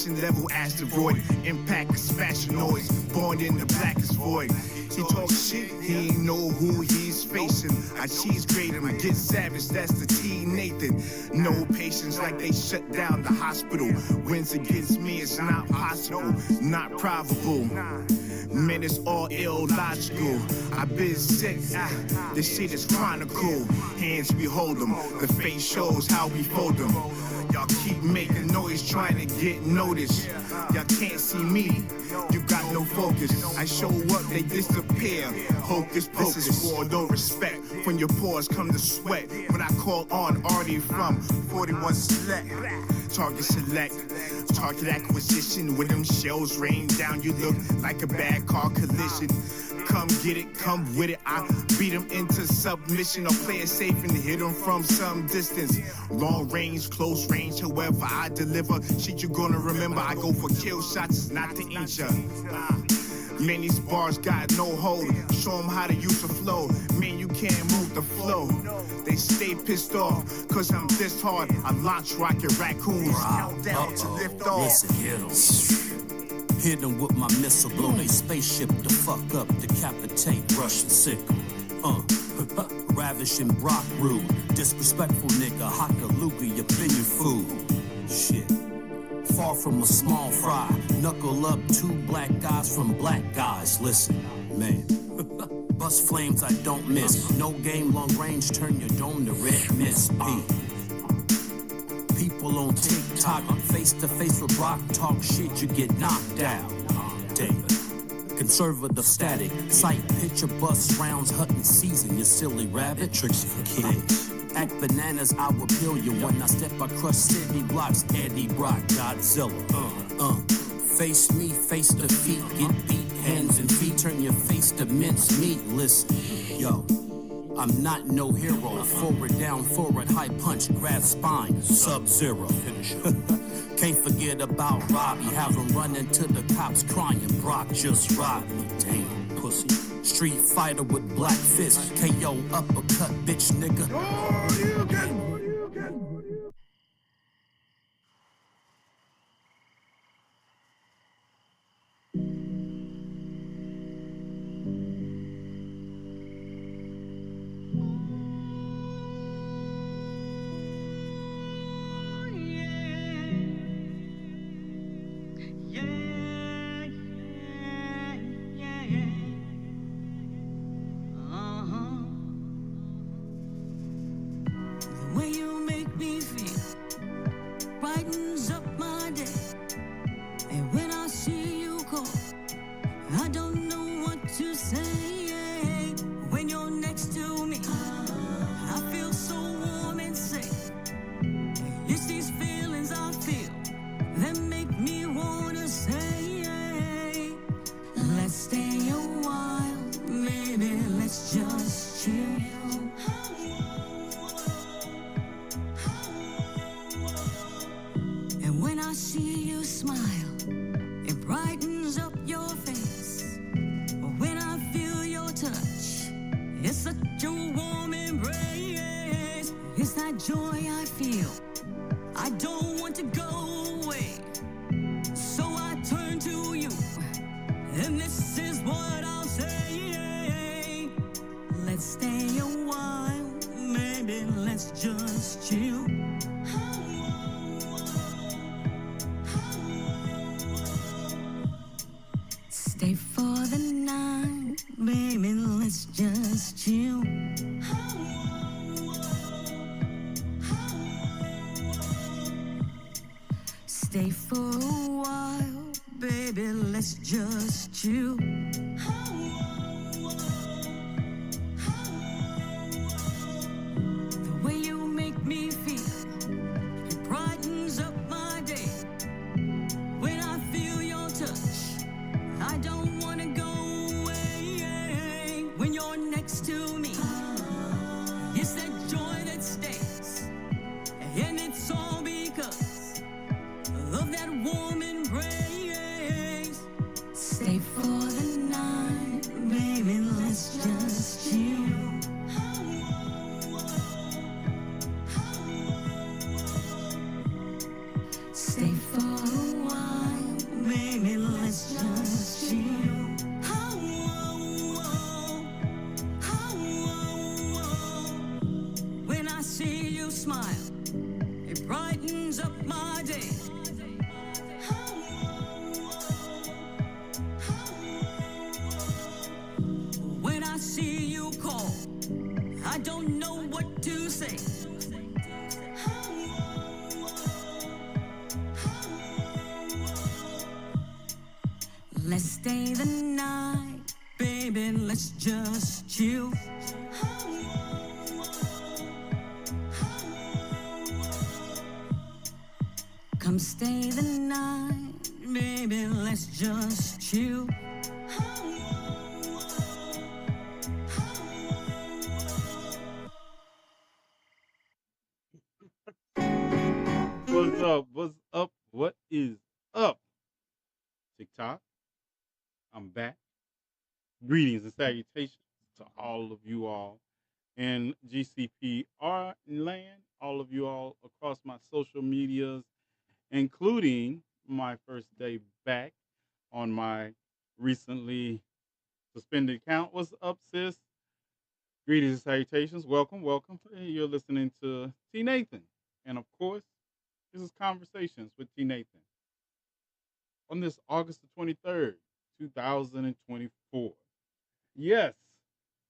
radiation level asteroid. Impact a smashing noise, born in the blackest void. He talk shit, he ain't know who he's facing. I cheese grade him, get savage, that's the TNAthan. No patience like they shut down the hospital. Wins against me, it's not possible, not probable. Man, it's all illogical. I've been sick, this shit is chronicle. Hands we hold them, the face shows how we fold them. Y'all keep making noise trying to get noticed. Y'all can't see me, you got no focus. I show up, they disappear. Hocus pocus. This is war, no respect. When your pores come to sweat. When I call on Artie from 41 Select. Target select, target acquisition. When them shells rain down, you look like a bad car collision. Come get it, come with it. I beat them into submission or play it safe and hit them from some distance. Long range, close range, however I deliver. Shit you gonna remember, I go for kill shots, it's not to injure. Man, these bars got no hold. Show them how to use the flow. Man, you can't move the flow. They stay pissed off, cause I'm this hard. I launch rocket raccoons, countdown to lift off. Listen, hit them with my missile, blow they spaceship the fuck up, decapitate Russian sickle. Ravishing Brock rude, disrespectful nigga, hakaluga, you been your food. Shit. Far from a small fry, knuckle up 2 black guys from black guys. Listen, man, bust flames I don't miss. No game, long range, turn your dome to red mist. People on TikTok, face to face with Brock, talk shit, you get knocked out. Damn. Conservative static, sight, picture, bust rounds, hunting season, you silly rabbit. Tricks for kids. Act bananas, I will kill you. When I step, I crush city blocks. Eddie Brock, Godzilla. Face me, face to feet. Get beat, hands and feet. Turn your face to mince meat. Listen, yo, I'm not no hero. Forward, down, forward, high punch, grab spine, sub-zero. Can't forget about Robbie. Have him running to the cops crying. Brock just robbed me. Damn, pussy. Street fighter with black fist, KO uppercut, bitch nigga. Brightens up my day, and when I see you call, I don't know what to say. When you're next to me, I feel so warm and safe. It's these feelings I feel that make me wanna say, let's stay a while, maybe let's just chill. When I see you smile, it brightens up your face. When I feel your touch, it's such a warm embrace. It's that joy I feel, I don't want to go away. So I turn to you, and this is what I'll say. Let's stay a while, maybe let's just chill. Stay for the night, baby, let's just chill. Stay for a while, baby, let's just chill. The way you make me feel, it brightens up my day. When I feel your touch, I don't wanna go away. When you're next to me, it's that joy that stays, and it's all because of that warm embrace. Stay for the night. I don't know what to say. Let's stay the night, baby, let's just chill. Come stay the night, baby, let's just chill. What's up? What's up? What is up? TikTok, I'm back. Greetings and salutations to all of you all in GCPR land, all of you all across my social medias, including my first day back on my recently suspended account. What's up, sis? Greetings and salutations. Welcome, welcome. You're listening to TNAthan. And of course, this is Conversations with TNAthan on this August the 23rd, 2024. Yes,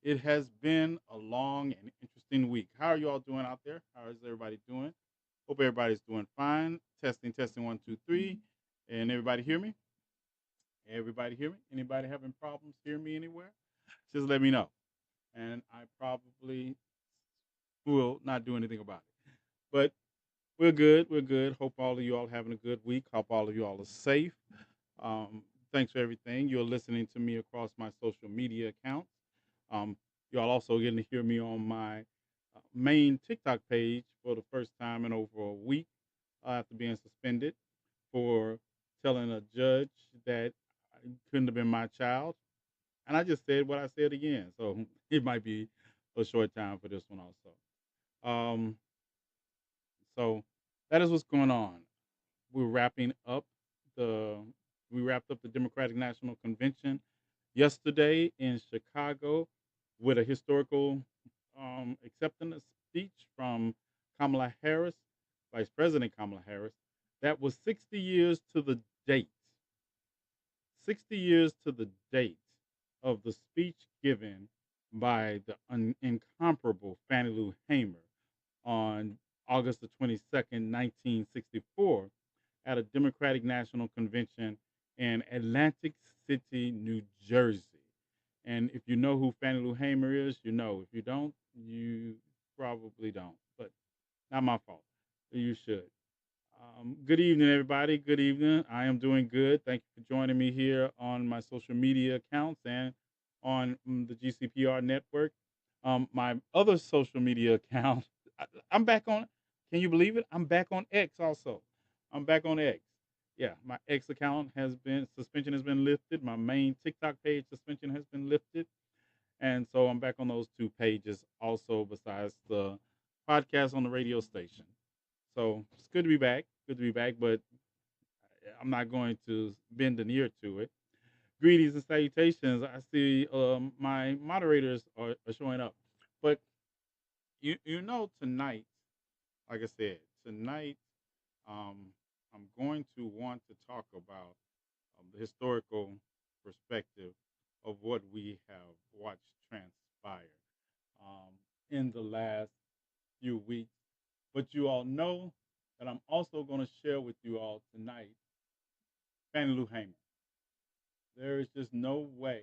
it has been a long and interesting week. How are you all doing out there? How is everybody doing? Hope everybody's doing fine. Testing, testing, one, two, three. And everybody hear me? Everybody hear me? Anybody having problems hear me anywhere? Just let me know. And I probably will not do anything about it. But we're good. We're good. Hope all of you all having a good week. Hope all of you all are safe. Thanks for everything. You're listening to me across my social media accounts. Um, y'all also getting to hear me on my main TikTok page for the first time in over a week after being suspended for telling a judge that I couldn't have been my child. And I just said what I said again. So it might be a short time for this one also. Um, so that is what's going on. We're wrapping up the we wrapped up the Democratic National Convention yesterday in Chicago with a historical acceptance speech from Kamala Harris, Vice President Kamala Harris. That was 60 years to the date. 60 years to the date of the speech given by the incomparable Fannie Lou Hamer on August the 22nd, 1964, at a Democratic National Convention in Atlantic City, New Jersey. And if you know who Fannie Lou Hamer is, you know. If you don't, you probably don't. But not my fault. You should. Good evening, everybody. Good evening. I am doing good. Thank you for joining me here on my social media accounts and on the GCPR network. My other social media account, I'm back on. Can you believe it? I'm back on X also. I'm back on X. Yeah, my X account has been suspension has been lifted. My main TikTok page suspension has been lifted, and so I'm back on those two pages also. Besides the podcast on the radio station. So it's good to be back. Good to be back, but I'm not going to bend an ear to it. Greetings and salutations. I see my moderators are showing up, but you know tonight, like I said, tonight um, I'm going to want to talk about the historical perspective of what we have watched transpire um, in the last few weeks. But you all know that I'm also going to share with you all tonight Fannie Lou Hamer. There is just no way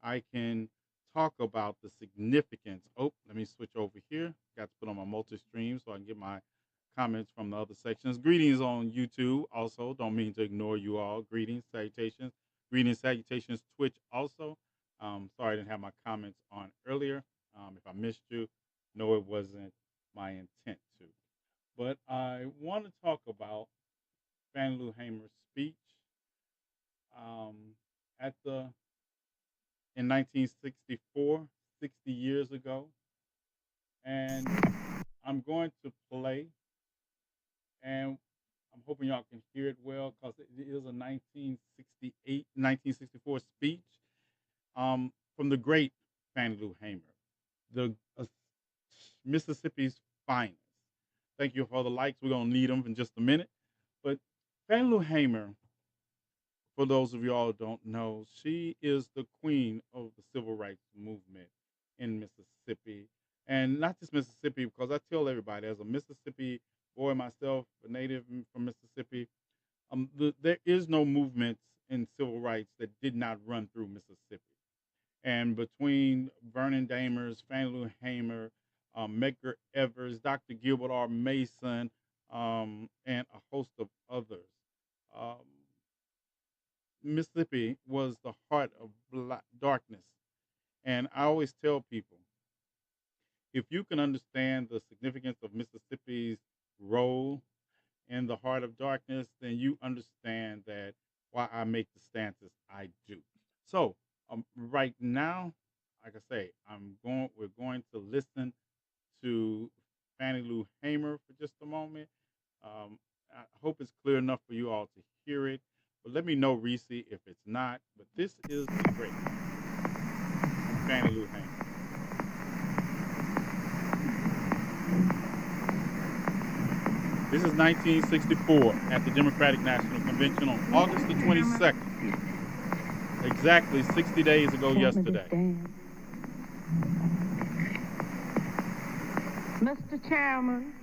I can talk about the significance. Oh, let me switch over here. Got to put on my multi-stream so I can get my comments from the other sections. Greetings on YouTube. Also, don't mean to ignore you all. Greetings, salutations. Greetings, salutations, Twitch also. Sorry I didn't have my comments on earlier. If I missed you, no, it wasn't my intent to. But I want to talk about Fannie Lou Hamer's speech um, at the in 1964, 60 years ago, and I'm going to play, and I'm hoping y'all can hear it well because it is a 1968, 1964 speech from the great Fannie Lou Hamer, the Mississippi's finest. Thank you for the likes. We're gonna need them in just a minute, but Fannie Lou Hamer, for those of y'all who don't know, she is the queen of the civil rights movement in Mississippi. And not just Mississippi, because I tell everybody, as a Mississippi boy myself, a native from Mississippi, there is no movements in civil rights that did not run through Mississippi. And between Vernon Damers, Fannie Lou Hamer, Medgar Evers, Dr. Gilbert R. Mason, and a host of others, um, Mississippi was the heart of darkness. And I always tell people, if you can understand the significance of Mississippi's role in the heart of darkness, then you understand that why I make the stances I do. So right now, like I say, we're going to listen to Fannie Lou Hamer for just a moment. Um, I hope it's clear enough for you all to hear it. But let me know, Reese, if it's not. But this is the great Fannie Lou Hamer. This is 1964 at the Democratic National Convention on August the 22nd. Exactly 60 days ago yesterday. Mr. Chairman,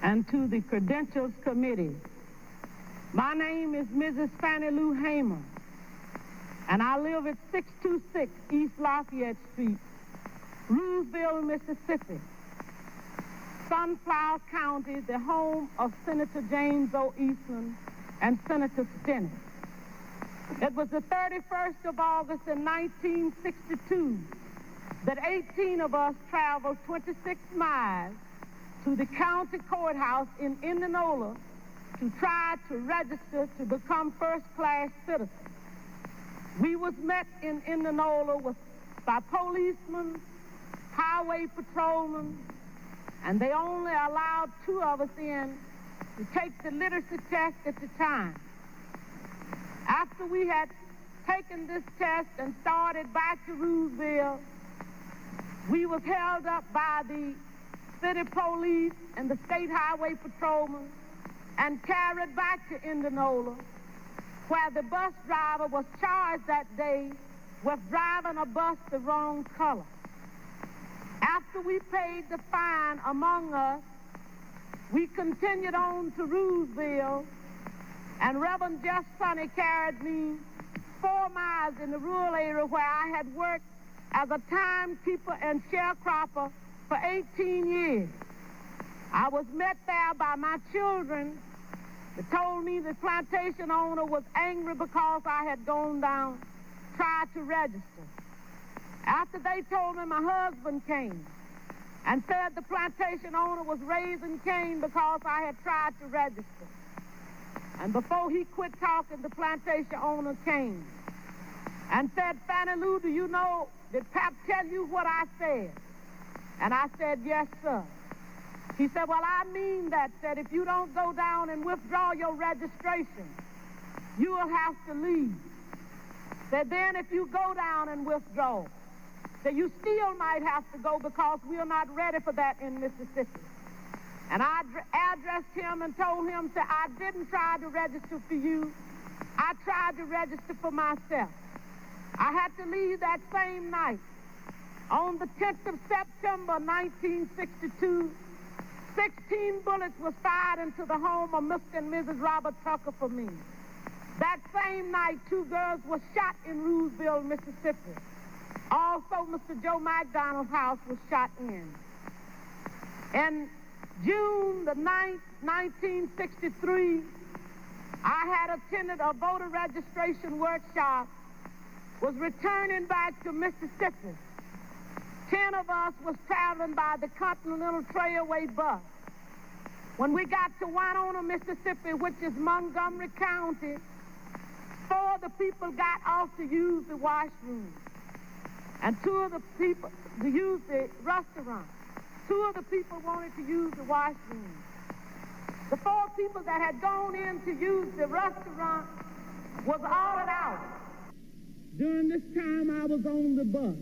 and to the Credentials Committee, my name is Mrs. Fannie Lou Hamer, and I live at 626 East Lafayette Street, Rooseville, Mississippi. Sunflower County, the home of Senator James O. Eastland and Senator Stinnett. It was the 31st of August in 1962 that 18 of us traveled 26 miles to the county courthouse in Indianola to try to register to become first-class citizens. We was met in Indianola by policemen, highway patrolmen, and they only allowed 2 of us in to take the literacy test at the time. After we had taken this test and started back to Rooseville, we was held up by the city police and the state highway patrolmen and carried back to Indianola, where the bus driver was charged that day with driving a bus the wrong color. After we paid the fine among us, we continued on to Rooseville, and Reverend Jeff Sonny carried me 4 miles in the rural area where I had worked as a timekeeper and sharecropper for 18 years. I was met there by my children that told me the plantation owner was angry because I had gone down, tried to register. After they told me, my husband came and said the plantation owner was raising Cain because I had tried to register. And before he quit talking, the plantation owner came and said, Fannie Lou, do you know, did Pap tell you what I said? And I said, yes, sir. He said, well, I mean that if you don't go down and withdraw your registration, you will have to leave. Said then if you go down and withdraw, that you still might have to go because we're not ready for that in Mississippi. And I addressed him and told him that I didn't try to register for you. I tried to register for myself. I had to leave that same night. On the 10th of September, 1962, 16 bullets was fired into the home of Mr. and Mrs. Robert Tucker for me. That same night, 2 girls were shot in Rooseville, Mississippi. Also, Mr. Joe McDonald's house was shot in. In June the 9th, 1963, I had attended a voter registration workshop, was returning back to Mississippi. 10 of us was traveling by the Continental Trailway bus. When we got to Winona, Mississippi, which is Montgomery County, 4 of the people got off to use the washroom, and 2 of the people to use the restaurant. 2 of the people wanted to use the washroom. The 4 people that had gone in to use the restaurant was ordered out. During this time, I was on the bus.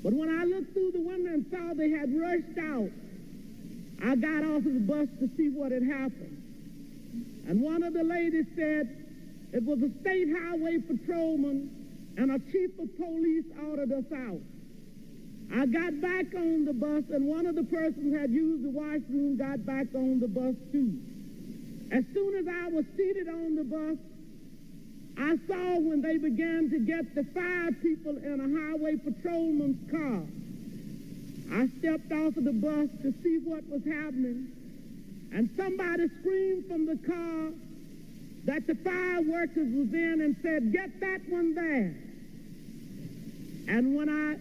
But when I looked through the window and saw they had rushed out, I got off of the bus to see what had happened. And one of the ladies said it was a state highway patrolman and a chief of police ordered us out. I got back on the bus, and one of the persons had used the washroom, got back on the bus too. As soon as I was seated on the bus, I saw when they began to get the 5 people in a highway patrolman's car. I stepped off of the bus to see what was happening, and somebody screamed from the car that the 5 workers was in and said, "Get that one there." And when I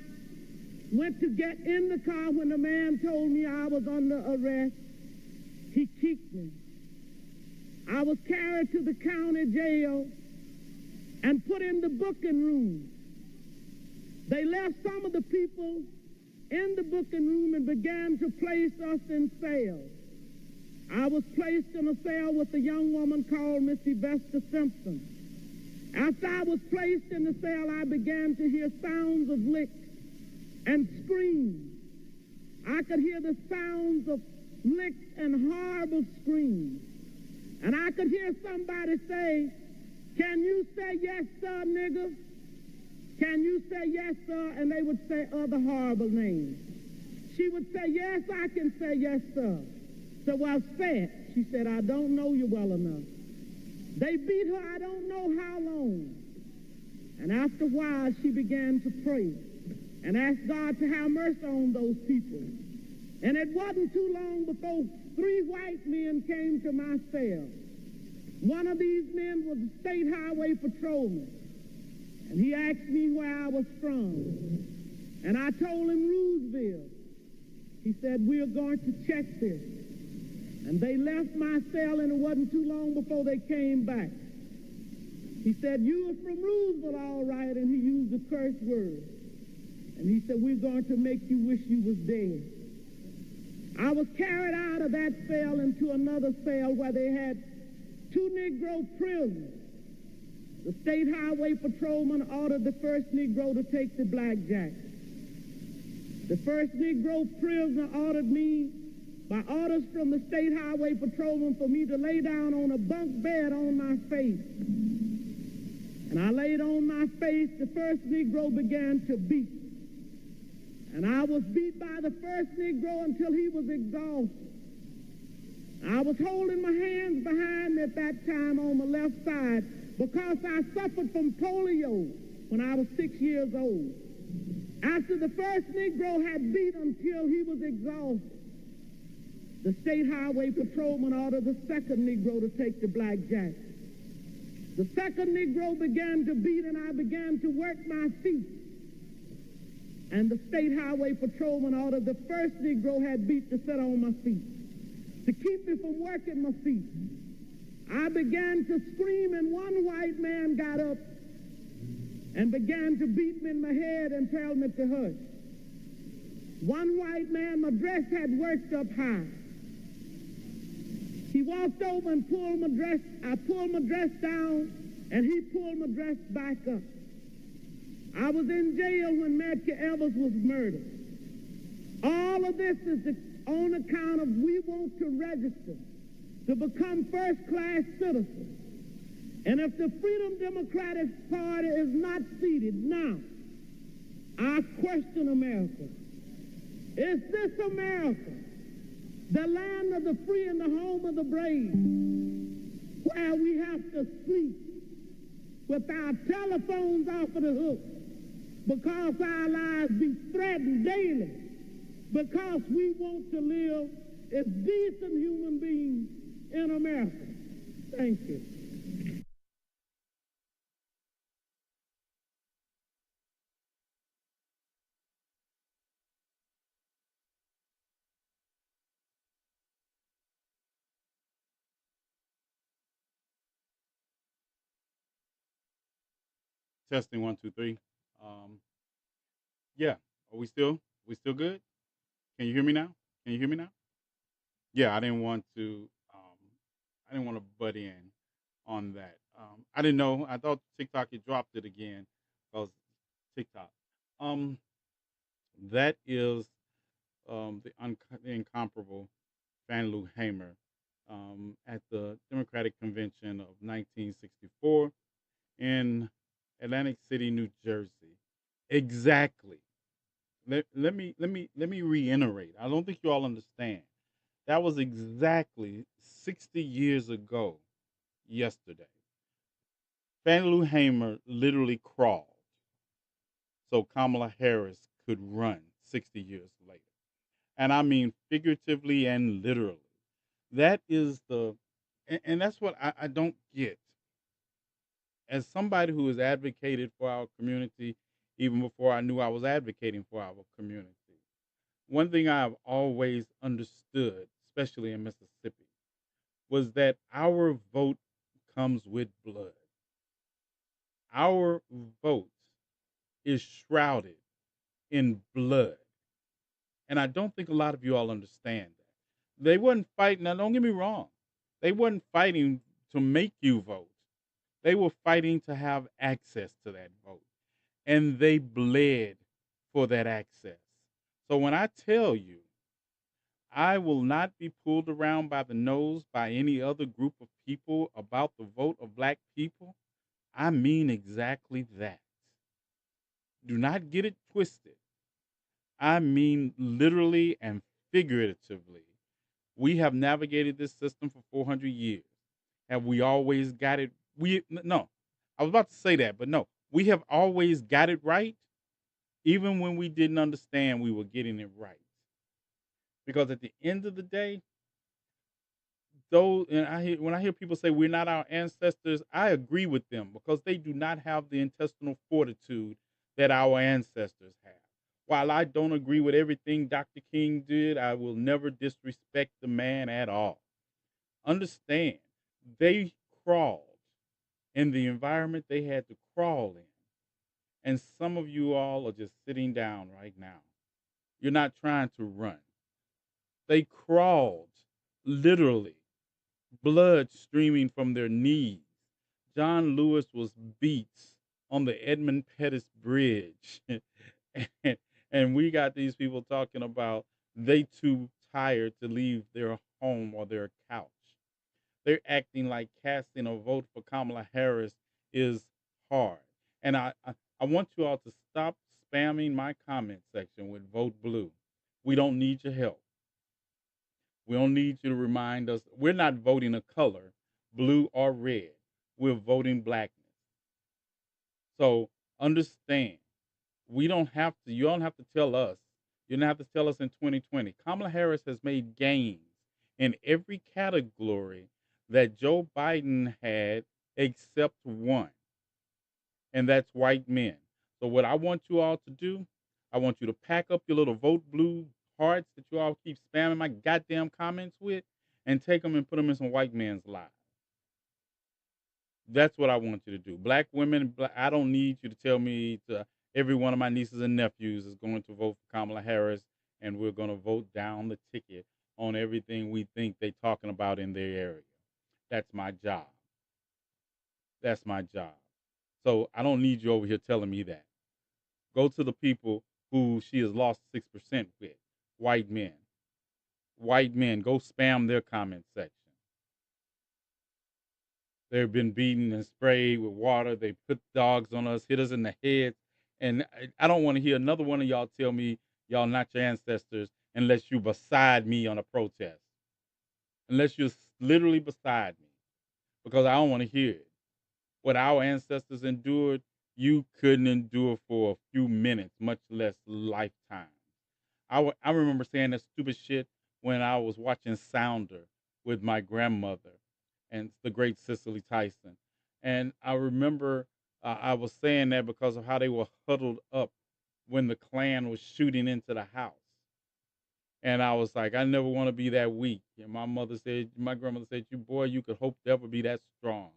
went to get in the car, when the man told me I was under arrest, he kicked me. I was carried to the county jail and put in the booking room. They left some of the people in the booking room and began to place us in cells. I was placed in a cell with a young woman called Miss Yvesta Simpson. After I was placed in the cell, I began to hear sounds of licks and screams. I could hear the sounds of licks and horrible screams. And I could hear somebody say, "Can you say yes, sir, nigga? Can you say yes, sir?" And they would say other horrible names. She would say, "Yes, I can say yes, sir." So, "Well, say it." She said, "I don't know you well enough." They beat her I don't know how long. And after a while, she began to pray and ask God to have mercy on those people. And it wasn't too long before 3 white men came to my cell. One of these men was a state highway patrolman, and he asked me where I was from. And I told him Roosevelt. He said, "We're going to check this." And they left my cell, and it wasn't too long before they came back. He said, "You are from Roosevelt, all right," and he used a curse word. And he said, "We're going to make you wish you was dead." I was carried out of that cell into another cell where they had 2 Negro prisoners. The state highway patrolman ordered the first Negro to take the blackjack. The first Negro prisoner ordered me, by orders from the state highway patrolman, for me to lay down on a bunk bed on my face. And I laid on my face. The first Negro began to beat. And I was beat by the first Negro until he was exhausted. I was holding my hands behind me at that time on the left side because I suffered from polio when I was 6 years old. After the first Negro had beat until he was exhausted, the state highway patrolman ordered the second Negro to take the blackjack. The second Negro began to beat, and I began to work my feet. And the state highway patrolman ordered the first Negro had beat to sit on my feet, to keep me from working my feet. I began to scream, and one white man got up and began to beat me in my head and tell me to hush. One white man, my dress had worked up high. He walked over and pulled my dress. I pulled my dress down, and he pulled my dress back up. I was in jail when Medgar Evers was murdered. All of this is on account of we want to register to become first-class citizens. And if the Freedom Democratic Party is not seated now, I question America. Is this America, the land of the free and the home of the brave, where we have to sleep with our telephones off of the hook because our lives be threatened daily, because we want to live as decent human beings in America? Thank you. Testing 1 2 3. Um, yeah, are we still good? Can you hear me now? Can you hear me now? Yeah, I didn't want to butt in on that. I didn't know. I thought TikTok had dropped it again because TikTok. Um, that is the incomparable Fannie Lou Hamer at the Democratic Convention of 1964 in Atlantic City, New Jersey. Exactly. let me reiterate. I don't think you all understand. That was exactly 60 years ago yesterday. Fannie Lou Hamer literally crawled so Kamala Harris could run 60 years later. And I mean figuratively and literally. That is and that's what I don't get. As somebody who has advocated for our community, even before I knew I was advocating for our community, one thing I've always understood, especially in Mississippi, was that our vote comes with blood. Our vote is shrouded in blood. And I don't think a lot of you all understand that. They wasn't fighting, now don't get me wrong, they wasn't fighting to make you vote. They were fighting to have access to that vote. And they bled for that access. So when I tell you, I will not be pulled around by the nose by any other group of people about the vote of black people, I mean exactly that. Do not get it twisted. I mean literally and figuratively. We have navigated this system for 400 years. Have we always got it? No. I was about to say that, but no. We have always got it right, even when we didn't understand we were getting it right. Because at the end of the day, though, and when I hear people say we're not our ancestors, I agree with them because they do not have the intestinal fortitude that our ancestors have. While I don't agree with everything Dr. King did, I will never disrespect the man at all. Understand, they crawled in the environment they had to crawl in. And some of you all are just sitting down right now. You're not trying to run. They crawled, literally, blood streaming from their knees. John Lewis was beat on the Edmund Pettus Bridge. and, and we got these people talking about they too tired to leave their home or their couch. They're acting like casting a vote for Kamala Harris is hard. And I want you all to stop spamming my comment section with vote blue. We don't need your help. We don't need you to remind us. We're not voting a color, blue or red. We're voting blackness. So understand, we don't have to, you don't have to tell us. You don't have to tell us in 2020. Kamala Harris has made gains in every category that Joe Biden had except one, and that's white men. So what I want you all to do, I want you to pack up your little vote blue hearts that you all keep spamming my goddamn comments with and take them and put them in some white men's lives. That's what I want you to do. Black women, I don't need you to tell me every one of my nieces and nephews is going to vote for Kamala Harris and we're going to vote down the ticket on everything we think they're talking about in their area. That's my job. That's my job. So I don't need you over here telling me that. Go to the people who she has lost 6% with, white men. White men, go spam their comment section. They've been beaten and sprayed with water. They put dogs on us, hit us in the head. And I don't want to hear another one of y'all tell me y'all not your ancestors unless you beside me on a protest. Unless you're literally beside me. Because I don't want to hear it. What our ancestors endured, you couldn't endure for a few minutes, much less lifetime. I remember saying that stupid shit when I was watching Sounder with my grandmother and the great Cicely Tyson. And I remember I was saying that because of how they were huddled up when the Klan was shooting into the house. And I was like, I never want to be that weak. And my grandmother said, you boy, you could hope to ever be that strong.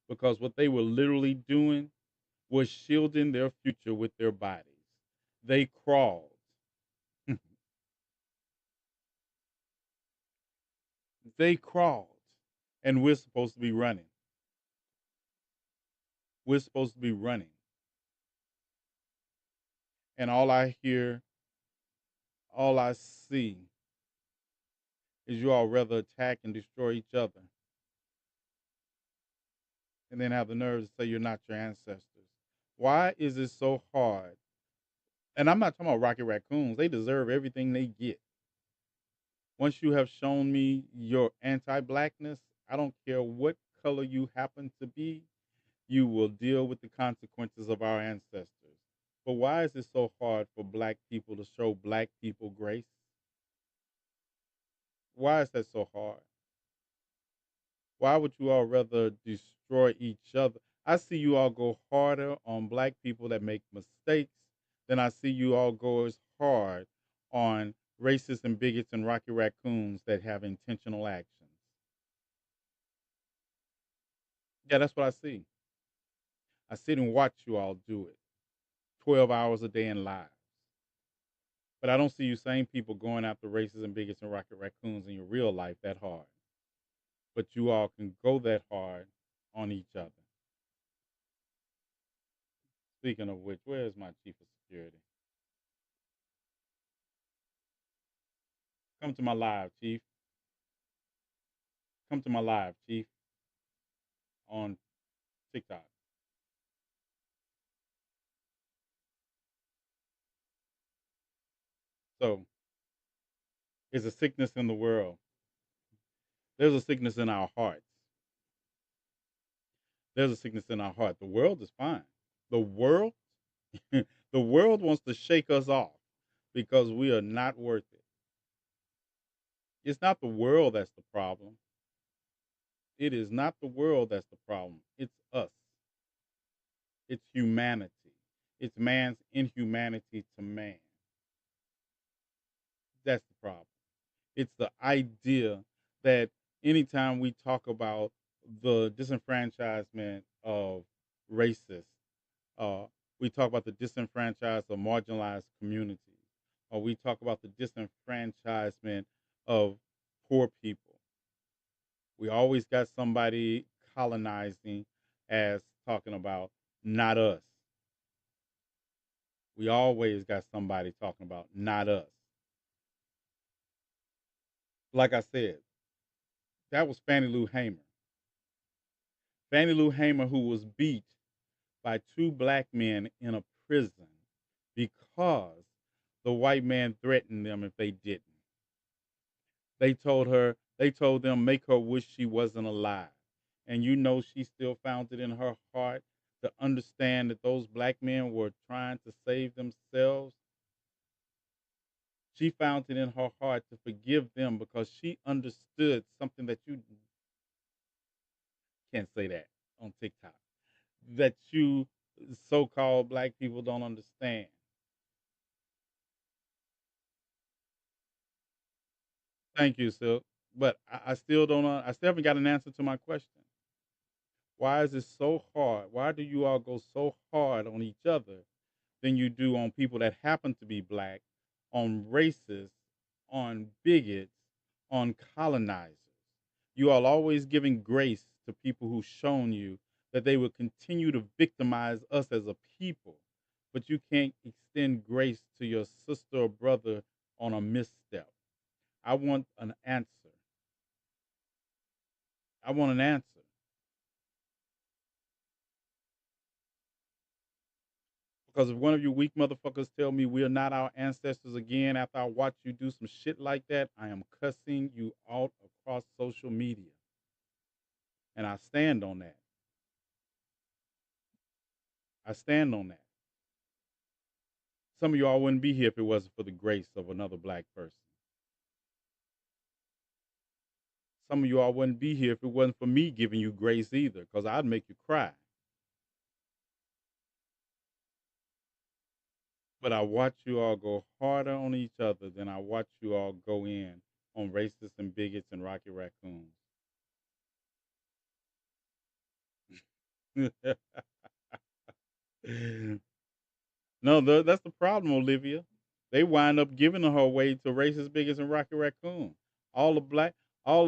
Because what they were literally doing was shielding their future with their bodies. They crawled. They crawled. And we're supposed to be running. We're supposed to be running. And all I hear, all I see is you all rather attack and destroy each other and then have the nerve to say you're not your ancestors. Why is it so hard And I'm not talking about Rocket Raccoons. They deserve everything they get. Once you have shown me your anti-blackness, I don't care what color you happen to be, you will deal with the consequences of our ancestors. But why is it so hard for black people to show black people grace? Why is that so hard? Why would you all rather destroy each other? I see you all go harder on black people that make mistakes than I see you all go as hard on racists and bigots and rocky raccoons that have intentional actions. Yeah, that's what I see. I sit and watch you all do it 12 hours a day in live. But I don't see you same people going after racists and bigots and rocket raccoons in your real life that hard. But you all can go that hard on each other. Speaking of which, where is my chief of security? Come to my live, chief. Come to my live, chief, on TikTok. So, there's a sickness in the world. There's a sickness in our hearts. There's a sickness in our heart. The world is fine. The world, the world wants to shake us off because we are not worth it. It's not the world that's the problem. It is not the world that's the problem. It's us. It's humanity. It's man's inhumanity to man. That's the problem. It's the idea that anytime we talk about the disenfranchisement of racists, uh, we talk about the disenfranchised or marginalized communities, or we talk about the disenfranchisement of poor people. We always got somebody colonizing as talking about not us. We always got somebody talking about not us. Like I said, that was Fannie Lou Hamer. Fannie Lou Hamer, who was beat by two black men in a prison because the white man threatened them if they didn't. They told them, make her wish she wasn't alive. And you know, she still found it in her heart to understand that those black men were trying to save themselves. She found it in her heart to forgive them because she understood something that you can't say that on TikTok, that you so called black people don't understand. Thank you, Silk. But I still don't. I still haven't got an answer to my question. Why is it so hard? Why do you all go so hard on each other than you do on people that happen to be black, on racists, on bigots, on colonizers? You all always giving grace to people who've shown you that they will continue to victimize us as a people, but you can't extend grace to your sister or brother on a misstep. I want an answer. I want an answer. Because if one of you weak motherfuckers tell me we're not our ancestors again after I watch you do some shit like that, I am cussing you out across social media. And I stand on that. I stand on that. Some of y'all wouldn't be here if it wasn't for the grace of another black person. Some of y'all wouldn't be here if it wasn't for me giving you grace either, because I'd make you cry. But I watch you all go harder on each other than I watch you all go in on racists and bigots and rocky raccoons. No, that's the problem, Olivia. They wind up giving her away to racist bigots and Rocky Raccoon. All the black, all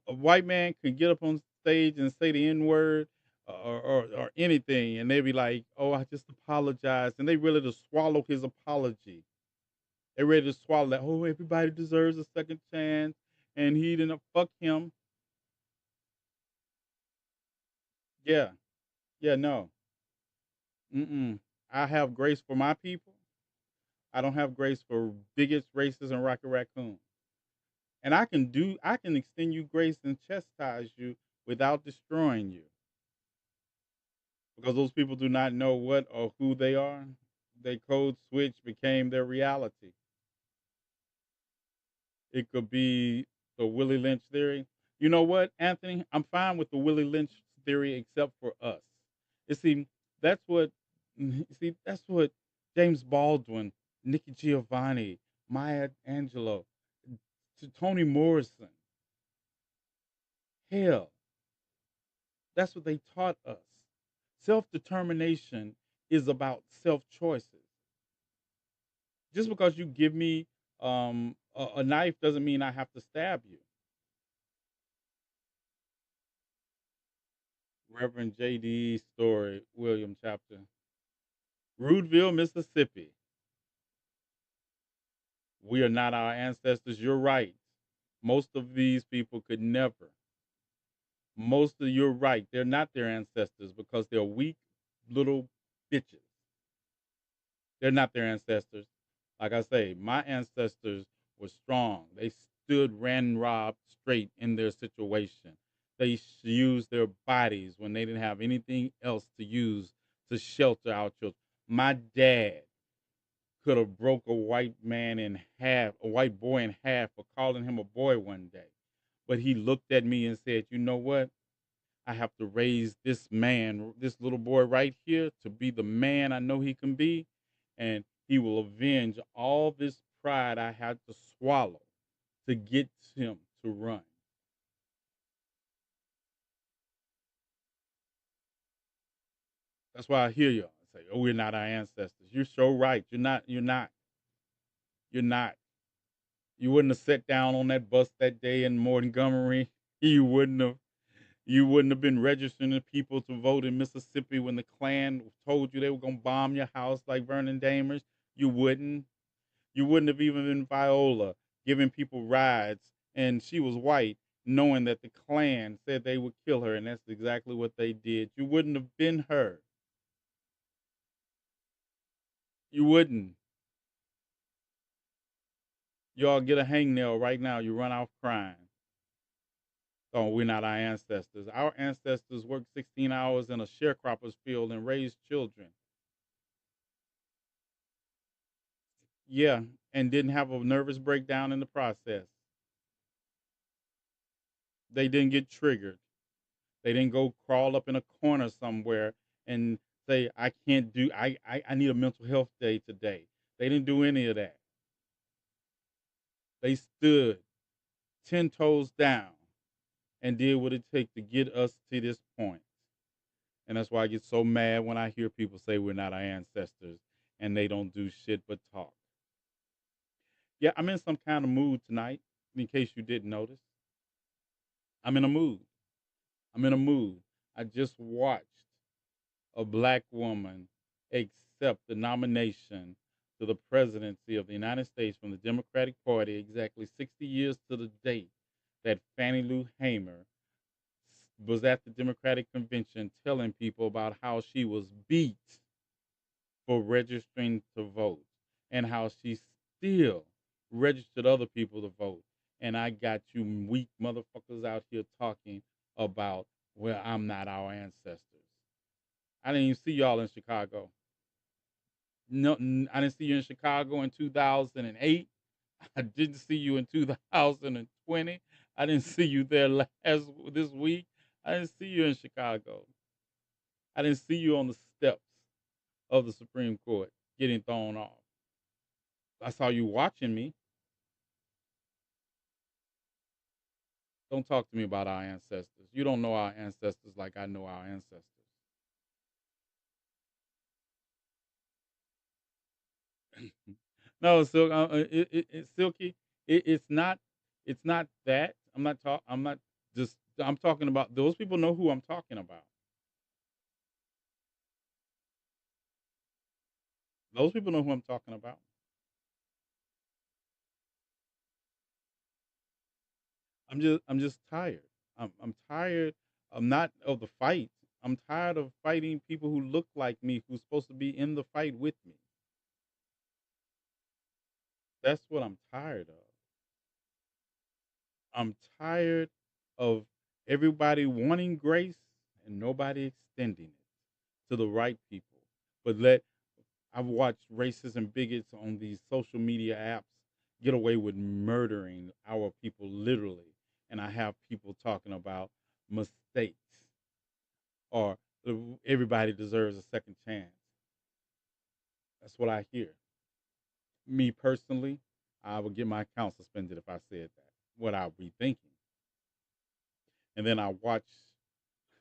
the white man could get up on stage and say the N word or anything, and they be like, "Oh, I just apologize," and they really just swallow his apology. They ready to swallow that. Oh, everybody deserves a second chance, and he didn't fuck him. Yeah, yeah, no, mm-mm. I have grace for my people. I don't have grace for bigots, racists, and Rocket Raccoon. And I can extend you grace and chastise you without destroying you. Because those people do not know what or who they are. They code switch became their reality. It could be the Willie Lynch theory. You know what, Anthony? I'm fine with the Willie Lynch theory except for us. You see, that's what that's what James Baldwin, Nikki Giovanni, Maya Angelou, to Toni Morrison. Hell, that's what they taught us. Self determination is about self choices. Just because you give me a knife doesn't mean I have to stab you. Reverend J.D. Story, William chapter. Rudeville, Mississippi. We are not our ancestors. You're right. Most of these people could never. Most of you're right. They're not their ancestors because they're weak little bitches. They're not their ancestors. Like I say, my ancestors were strong. They stood, ran, robbed straight in their situation. They used their bodies when they didn't have anything else to use to shelter our children. My dad could have broke a white man in half, a white boy in half for calling him a boy one day. But he looked at me and said, "You know what? I have to raise this man, this little boy right here, to be the man I know he can be, and he will avenge all this pride I had to swallow to get him to run." That's why I hear y'all say, "Oh, we're not our ancestors." You're so right. You're not. You're not. You're not. You wouldn't have sat down on that bus that day in Montgomery. You wouldn't have. You wouldn't have been registering the people to vote in Mississippi when the Klan told you they were going to bomb your house like Vernon Damers. You wouldn't. You wouldn't have even been Viola giving people rides, and she was white, knowing that the Klan said they would kill her, and that's exactly what they did. You wouldn't have been her. You wouldn't. Y'all get a hangnail right now. You run off crying. Oh, we're not our ancestors. Our ancestors worked 16 hours in a sharecropper's field and raised children. Yeah, and didn't have a nervous breakdown in the process. They didn't get triggered. They didn't go crawl up in a corner somewhere and say, "I can't do I need a mental health day today." They didn't do any of that. They stood 10 toes down and did what it takes to get us to this point. And that's why I get so mad when I hear people say we're not our ancestors and they don't do shit but talk. Yeah, I'm in some kind of mood tonight, in case you didn't notice. I'm in a mood. I'm in a mood. I just watched a black woman accept the nomination to the presidency of the United States from the Democratic Party exactly 60 years to the date that Fannie Lou Hamer was at the Democratic convention telling people about how she was beat for registering to vote and how she still registered other people to vote. And I got you weak motherfuckers out here talking about, well, I'm not our ancestors. I didn't even see y'all in Chicago. No, I didn't see you in Chicago in 2008. I didn't see you in 2020. I didn't see you there last this week. I didn't see you in Chicago. I didn't see you on the steps of the Supreme Court getting thrown off. I saw you watching me. Don't talk to me about our ancestors. You don't know our ancestors like I know our ancestors. No, so Silky, it's not. It's not that. I'm not talk. I'm not just. I'm talking about those people know who I'm talking about. Those people know who I'm talking about. I'm just tired. I'm tired. I'm not of the fight. I'm tired of fighting people who look like me, who's supposed to be in the fight with me. That's what I'm tired of. I'm tired of everybody wanting grace and nobody extending it to the right people. But I've watched racists and bigots on these social media apps get away with murdering our people literally. And I have people talking about mistakes or everybody deserves a second chance. That's what I hear. Me personally, I would get my account suspended if I said that. What I would be thinking. And then I watch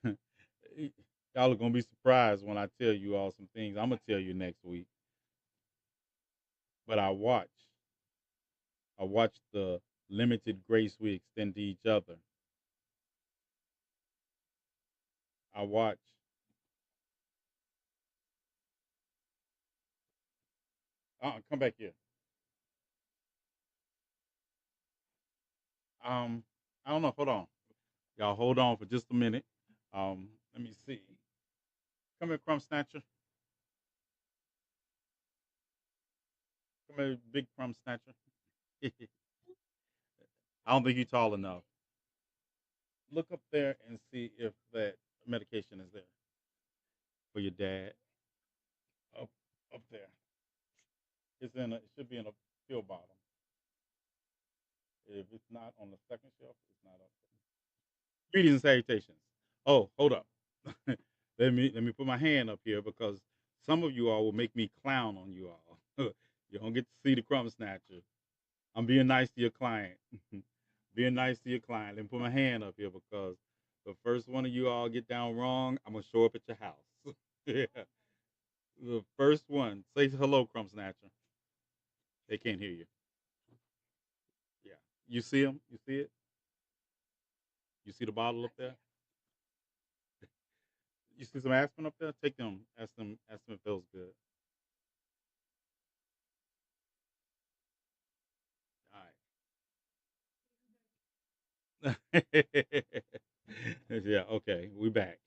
y'all are gonna be surprised when I tell you all some things I'm gonna tell you next week. But I watch the limited grace we extend to each other. I watch. Come back here. Um, I don't know. Hold on, y'all. Hold on for just a minute. Let me see. Come here, crumb snatcher. Come here, big crumb snatcher. I don't think you're tall enough. Look up there and see if that medication is there for your dad. Up, up there. It should be in a pill bottle. If it's not on the second shelf, it's not up there. Greetings and salutations. Oh, hold up. Let me put my hand up here because some of you all will make me clown on you all. You don't get to see the crumb snatcher. I'm being nice to your client. Being nice to your client. Let me put my hand up here because the first one of you all get down wrong, I'm gonna show up at your house. Yeah. The first one. Say hello, crumb snatcher. They can't hear you. Yeah. You see them? You see it? You see the bottle up there? You see some aspirin up there? Take them. Ask them if it feels good. All right. Yeah, okay. We back.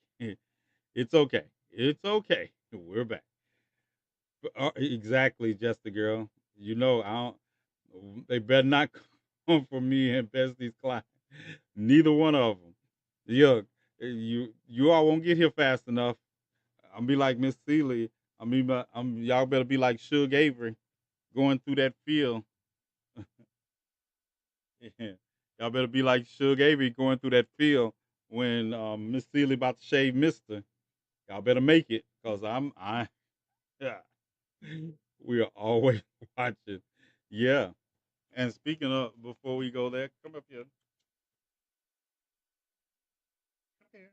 It's okay. It's okay. We're back. Exactly, just the girl. You know, I don't. They better not come for me and Bessie's client. Neither one of them. Yeah, you all won't get here fast enough. I'll be like Miss Seeley. Y'all better be like Suge Avery going through that field. Yeah. Y'all better be like Suge Avery going through that field when Miss Seeley about to shave Mister. Y'all better make it, cause yeah. We are always watching. Yeah. And speaking of, before we go there, come up here. Come here.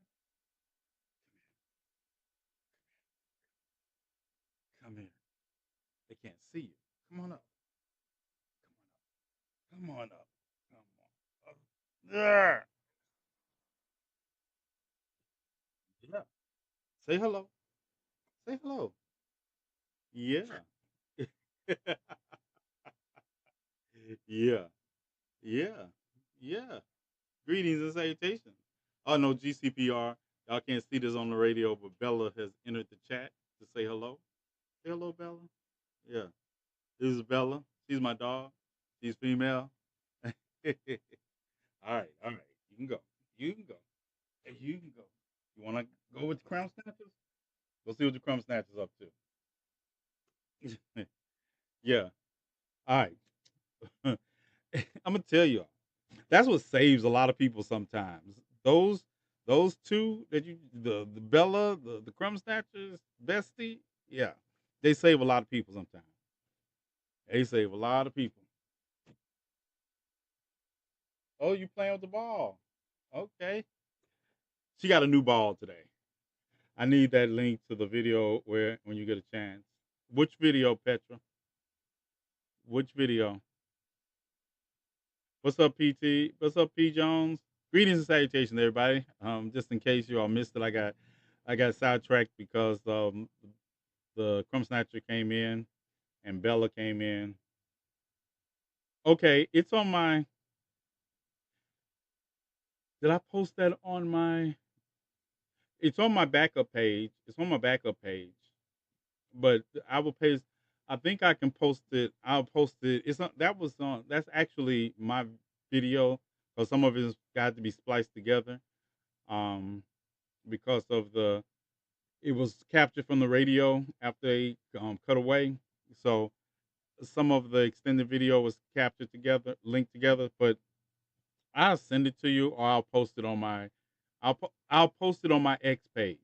Come here. They can't see you. Come on up. Come on up. Come on up. There. Yeah. Say hello. Say hello. Yeah. Yeah. Yeah. Yeah. Greetings and salutations. Oh no, GCPR. Y'all can't see this on the radio, but Bella has entered the chat to say hello. Say hello, Bella. Yeah. This is Bella. She's my dog. She's female. All right, all right. You can go. You can go. Hey, you can go. You want to go with the Crown Snatchers? Go see what the Crumb Snatchers up to. Yeah. All right. I'm gonna tell you. That's what saves a lot of people sometimes. Those those two that the Bella, the Crumb Snatchers, Bestie, yeah, they save a lot of people sometimes. They save a lot of people. Oh, you playing with the ball? Okay. She got a new ball today. I need that link to the video where when you get a chance. Which video, Petra? Which video? What's up, PT? What's up, P Jones? Greetings and salutations, everybody. Just in case you all missed it, I got sidetracked because the Crumb Snatcher came in and Bella came in. Okay, it's on my. Did I post that on my? It's on my backup page. It's on my backup page, but I will paste. I think I can post it. I'll post it. It's not that was on. That's actually my video, because some of it's got to be spliced together. Um, because of the it was captured from the radio after they cut away. So some of the extended video was captured together, linked together. But I'll send it to you, or I'll post it on my. I'll post it on my X page.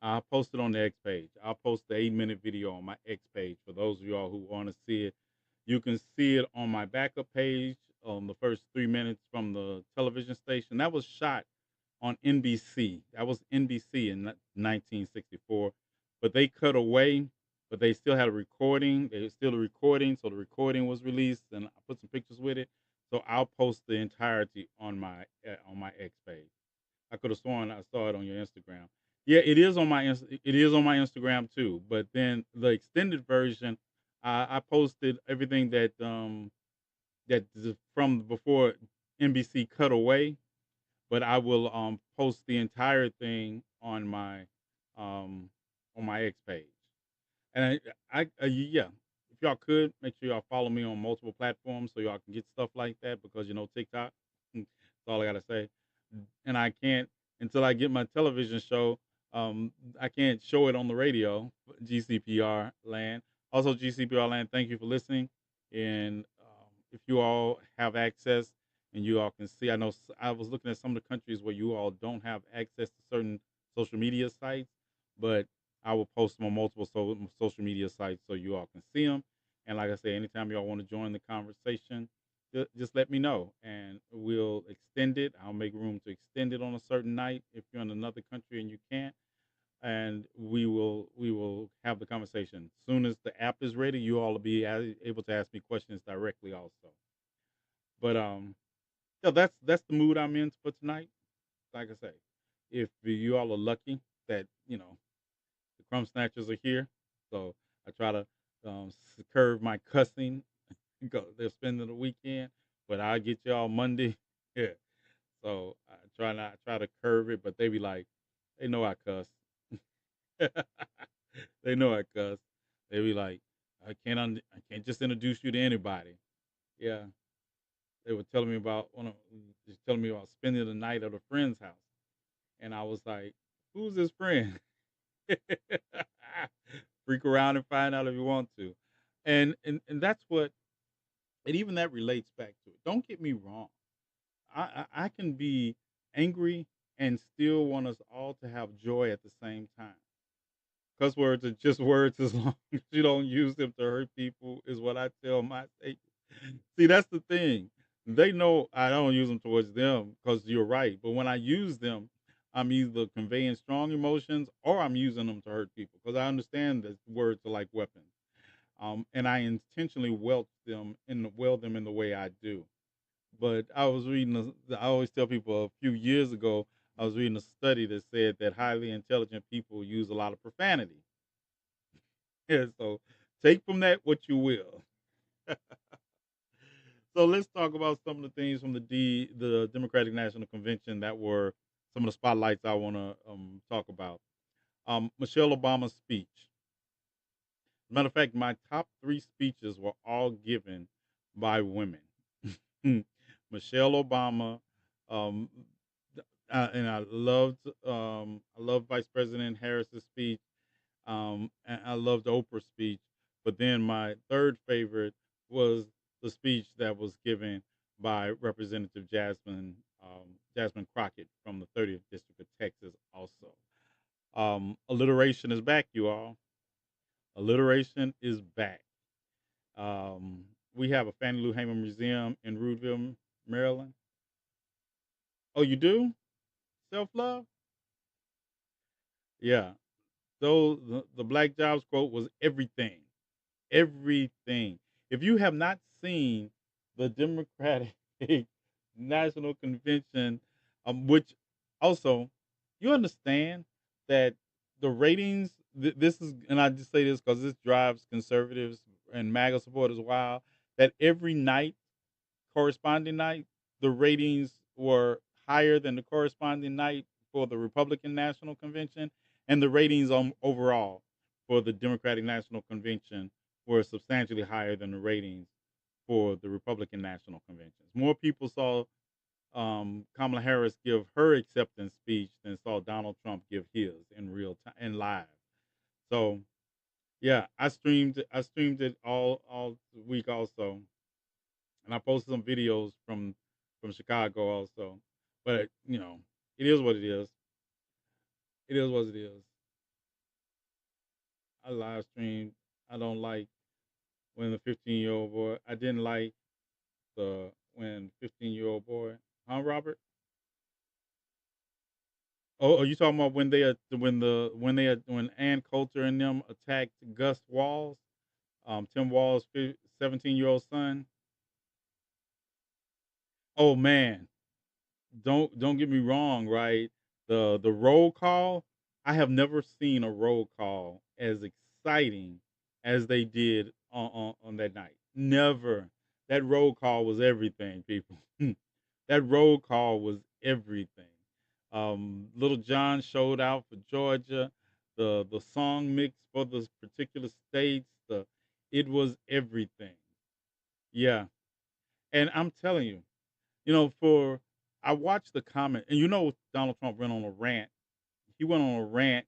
I'll post it on the X page. I'll post the 8-minute video on my X page for those of y'all who want to see it. You can see it on my backup page on the first 3 minutes from the television station. That was shot on NBC. That was NBC in 1964. But they cut away, but they still had a recording. They were still a recording, so the recording was released, and I put some pictures with it. So I'll post the entirety on my X page. I could have sworn I saw it on your Instagram. Yeah, it is on my Instagram too. But then the extended version, I posted everything from before NBC cut away. But I will post the entire thing on my X page. And yeah, if y'all could make sure y'all follow me on multiple platforms so y'all can get stuff like that, because TikTok. That's all I gotta say. And I can't until I get my television show. I can't show it on the radio. GCPR land. Also, GCPR land. Thank you for listening. And if you all have access and you all can see, I know I was looking at some of the countries where you all don't have access to certain social media sites, but I will post them on multiple social media sites so you all can see them. And like I say, anytime y'all want to join the conversation, just let me know and we'll extend it. I'll make room to extend it on a certain night if you're in another country and you can't. And we will have the conversation. As soon as the app is ready, you all will be able to ask me questions directly also. But yeah, that's the mood I'm in for tonight. Like I say, if you all are lucky that the crumb snatchers are here. So I try to curve my cussing because they're spending the weekend, but I'll get y'all Monday. Yeah. So I try to curve it, but they be like, they know I cuss. They know I cuss. They be like, I can't just introduce you to anybody. Yeah. They were telling me about just telling me about spending the night at a friend's house, and I was like, who's this friend? Freak around and find out if you want to. And that's what and even that relates back to it. Don't get me wrong. I can be angry and still want us all to have joy at the same time. Cuss words are just words as long as you don't use them to hurt people, is what I tell my Satan. See, that's the thing. They know I don't use them towards them because you're right. But when I use them, I'm either conveying strong emotions or I'm using them to hurt people because I understand that words are like weapons. And I intentionally weld them in the way I do. But I was reading. I always tell people a few years ago I was reading a study that said that highly intelligent people use a lot of profanity. Yeah, so take from that what you will. So let's talk about some of the things from the Democratic National Convention that were some of the spotlights I want to talk about. Michelle Obama's speech. Matter of fact, my top three speeches were all given by women. Michelle Obama, um, and I loved Vice President Harris's speech. And I loved Oprah's speech. But then my third favorite was the speech that was given by Representative Jasmine Crockett from the 30th District of Texas. Also, alliteration is back, you all. Alliteration is back. Um, we have a Fannie Lou Hamer Museum in Rudeville, Maryland. Oh, you do? Self love? Yeah. So the Black Jobs quote was everything. Everything. If you have not seen the Democratic National Convention, which also you understand that the ratings, this is, and I just say this because this drives conservatives and MAGA supporters wild, that every night, corresponding night, the ratings were higher than the corresponding night for the Republican National Convention, and the ratings overall for the Democratic National Convention were substantially higher than the ratings for the Republican National Conventions. More people saw Kamala Harris give her acceptance speech than saw Donald Trump give his in real time and live. So yeah, I streamed it all week also, and I posted some videos from Chicago also. But it is what it is. It is what it is. I live streamed. I don't like when the 15-year-old boy. I didn't like the when 15-year-old boy. Huh, Robert? Oh, are you talking about when they when Ann Coulter and them attacked Gus Walls, Tim Walls' 17-year-old son? Oh man, don't get me wrong, right? The roll call, I have never seen a roll call as exciting as they did on that night. Never. That roll call was everything, people. That roll call was everything. Little John showed out for Georgia. The song mix for the particular states. The It was everything. Yeah, and I'm telling you, for I watched the comment, and Donald Trump went on a rant. He went on a rant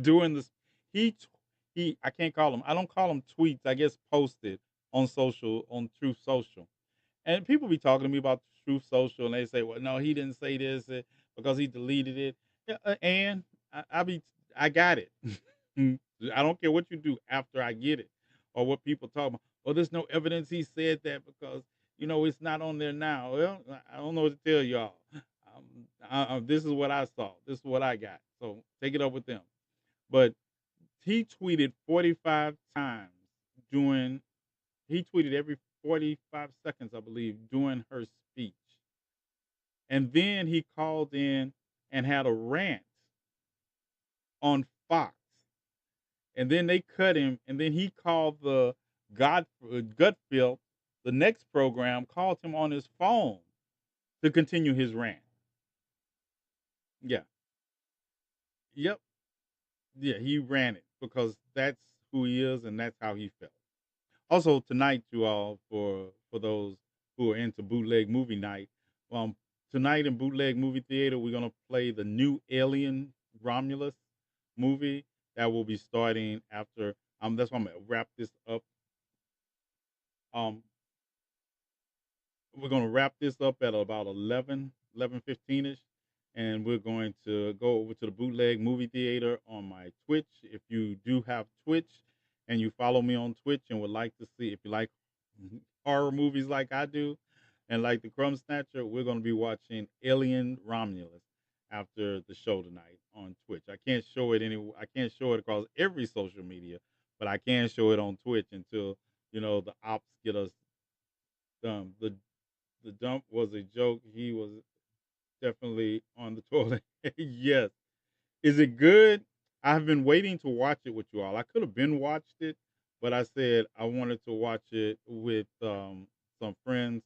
during this. He t- he. I can't call him. I don't call him tweets. I guess posted on Truth Social. And people be talking to me about Truth Social, and they say, "Well, no, he didn't say this because he deleted it." Yeah, and I got it. I don't care what you do after I get it, or what people talk about. Well, there's no evidence he said that because it's not on there now. Well, I don't know what to tell y'all. This is what I saw. This is what I got. So take it up with them. But he tweeted 45 times during he tweeted every 45 seconds, I believe, during her speech. And then he called in and had a rant on Fox. And then they cut him. And then he called Gutfield, the next program, called him on his phone to continue his rant. Yeah. Yep. Yeah. He ran it because that's who he is and that's how he felt. Also tonight, you all, for those who are into bootleg movie night, um, tonight in bootleg movie theater, we're gonna play the new Alien Romulus movie that will be starting after. That's why I'm gonna wrap this up. Um, we're going to wrap this up at about 11:15 ish, and we're going to go over to the bootleg movie theater on my Twitch. If you do have Twitch and you follow me on Twitch and would like to see, if you like horror movies like I do and like the Crumb Snatcher, we're going to be watching Alien Romulus after the show tonight on Twitch. I can't show it across every social media, but I can show it on Twitch until the ops get us done. The dump was a joke. He was definitely on the toilet. Yes. Is it good? I've been waiting to watch it with you all. I could have been watched it, but I said I wanted to watch it with some friends,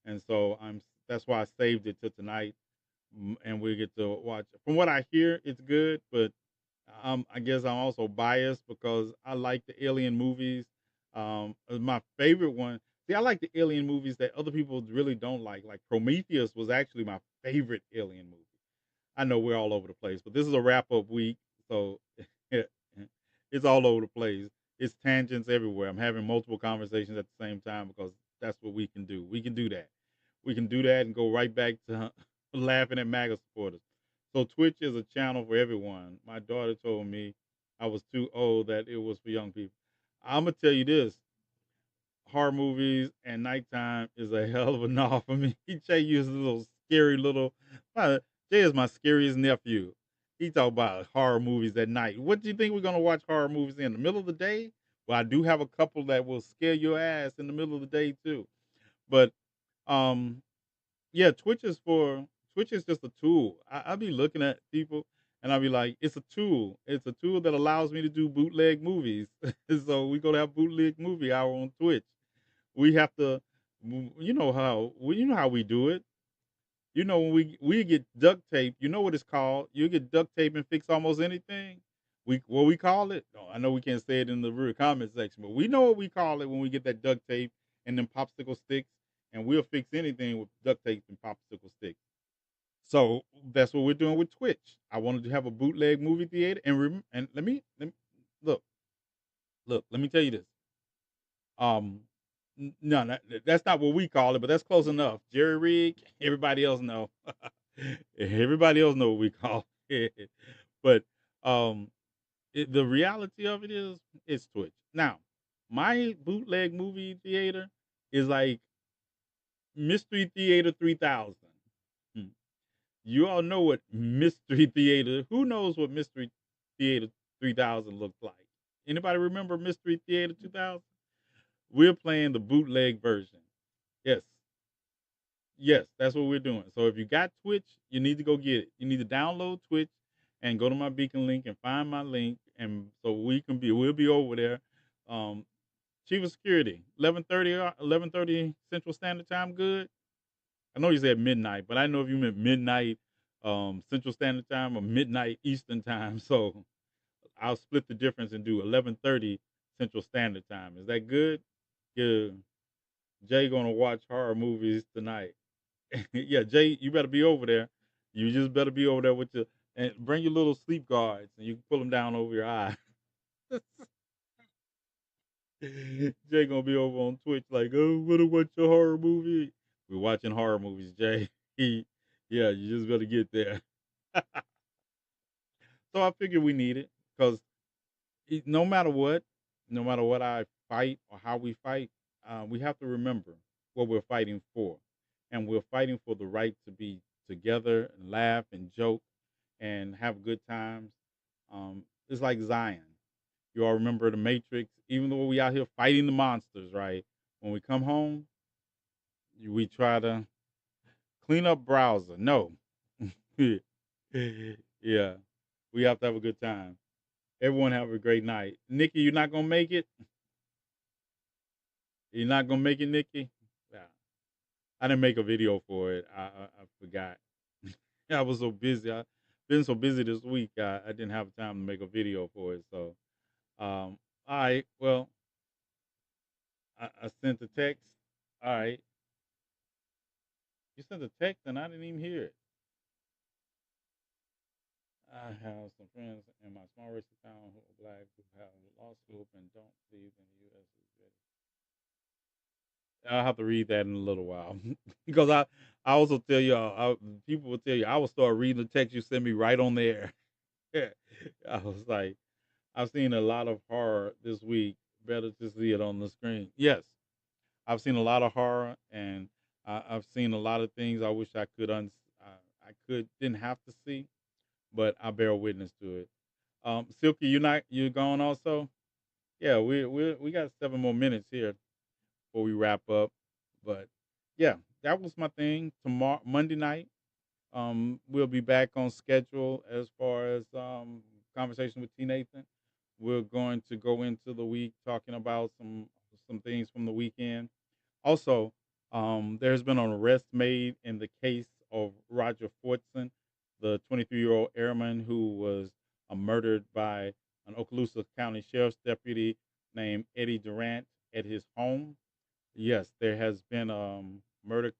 and so that's why I saved it to tonight, and we get to watch it. From what I hear, it's good, but I guess I'm also biased because I like the alien movies. My favorite one. See, I like the alien movies that other people really don't like. Like Prometheus was actually my favorite alien movie. I know we're all over the place, but this is a wrap up week, so it's all over the place. It's tangents everywhere. I'm having multiple conversations at the same time because that's what we can do. We can do that. We can do that and go right back to laughing at MAGA supporters. So Twitch is a channel for everyone. My daughter told me I was too old, that it was for young people. I'm gonna tell you this: horror movies and nighttime is a hell of a no for me. Jay is a little scary little. Jay is my scariest nephew. He talk about horror movies at night. What do you think we're gonna watch horror movies in the middle of the day? Well, I do have a couple that will scare your ass in the middle of the day too. But um, yeah, Twitch is just a tool. I be looking at people and I'll be like, it's a tool. It's a tool that allows me to do bootleg movies. So we gonna have bootleg movie hour on Twitch. We have to, you know how we do it. When we get duct tape, you know what it's called. You get duct tape and fix almost anything. We what we call it? No, I know we can't say it in the real comment section, but we know what we call it when we get that duct tape and them popsicle sticks, and we'll fix anything with duct tape and popsicle sticks. So that's what we're doing with Twitch. I wanted to have a bootleg movie theater, and let me look, look. Let me tell you this. Um, no, that's not what we call it, but that's close enough. Jerry rig. Everybody else know. Everybody else know what we call it. But um, the reality of it is, it's Twitch. Now, my bootleg movie theater is like Mystery Theater 3000. Hmm. You all know what Mystery Theater. Who knows what Mystery Theater 3000 looked like? Anybody remember Mystery Theater 2000? We're playing the bootleg version. Yes, yes, that's what we're doing. So if you got Twitch, you need to go get it. You need to download Twitch and go to my beacon link and find my link, and so we'll be over there. Um, Chief of Security, 11:30 Central Standard Time. Good. I know you said midnight, but I know if you meant midnight Central Standard Time or midnight Eastern Time. So I'll split the difference and do 11:30 Central Standard Time. Is that good? Good. Jay gonna watch horror movies tonight. Yeah, Jay, you better be over there. You just better be over there with your and bring your little sleep guards, and you can pull them down over your eye. Jay gonna be over on Twitch like, oh, wanna watch a horror movie? We're watching horror movies, Jay. Yeah, you just better get there. So I figure we need it because no matter what, no matter what I fight or how we fight, we have to remember what we're fighting for, and we're fighting for the right to be together and laugh and joke and have good times. It's like Zion. You all remember the Matrix. Even though we out here fighting the monsters, right? When we come home, we try to clean up browser. No, yeah, we have to have a good time. Everyone have a great night. Nikki, you're not gonna make it. You're not gonna make it, Nikki. Yeah, I didn't make a video for it. I forgot. I was so busy. I've been so busy this week. I didn't have time to make a video for it. So, all right. Well, I sent the text. All right, you sent the text, and I didn't even hear it. I have some friends in my small racist town who are black who have law school and don't believe in the U.S. is ready. I'll have to read that in a little while because I also tell you people will tell you I will start reading the text you send me right on there. I was like, I've seen a lot of horror this week. Better to see it on the screen. Yes, I've seen a lot of horror, and I've seen a lot of things I wish I could I could didn't have to see, but I bear witness to it. Silky, you gone also? Yeah, we got 7 more minutes here before we wrap up. But yeah, that was my thing. Tomorrow, Monday night, we'll be back on schedule as far as conversation with TNAthan. We're going to go into the week talking about some things from the weekend. Also, there's been an arrest made in the case of Roger Fortson, the 23-year-old airman who was murdered by an Okaloosa County Sheriff's deputy named Eddie Durant at his home. Yes, there has been murder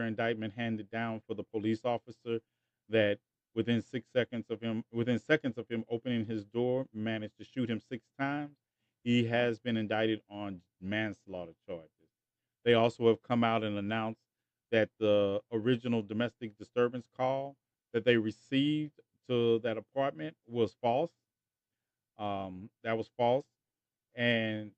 indictment handed down for the police officer that within seconds of him opening his door managed to shoot him 6 times. He has been indicted on manslaughter charges. They also have come out and announced that the original domestic disturbance call that they received to that apartment was false. That was false. And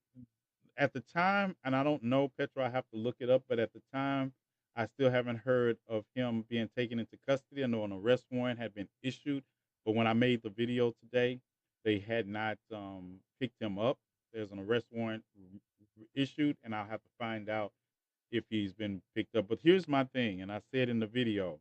at the time, and I don't know, Petra, I have to look it up, but at the time, I still haven't heard of him being taken into custody. I know an arrest warrant had been issued, but when I made the video today, they had not picked him up. There's an arrest warrant issued, and I'll have to find out if he's been picked up. But here's my thing, and I said in the video,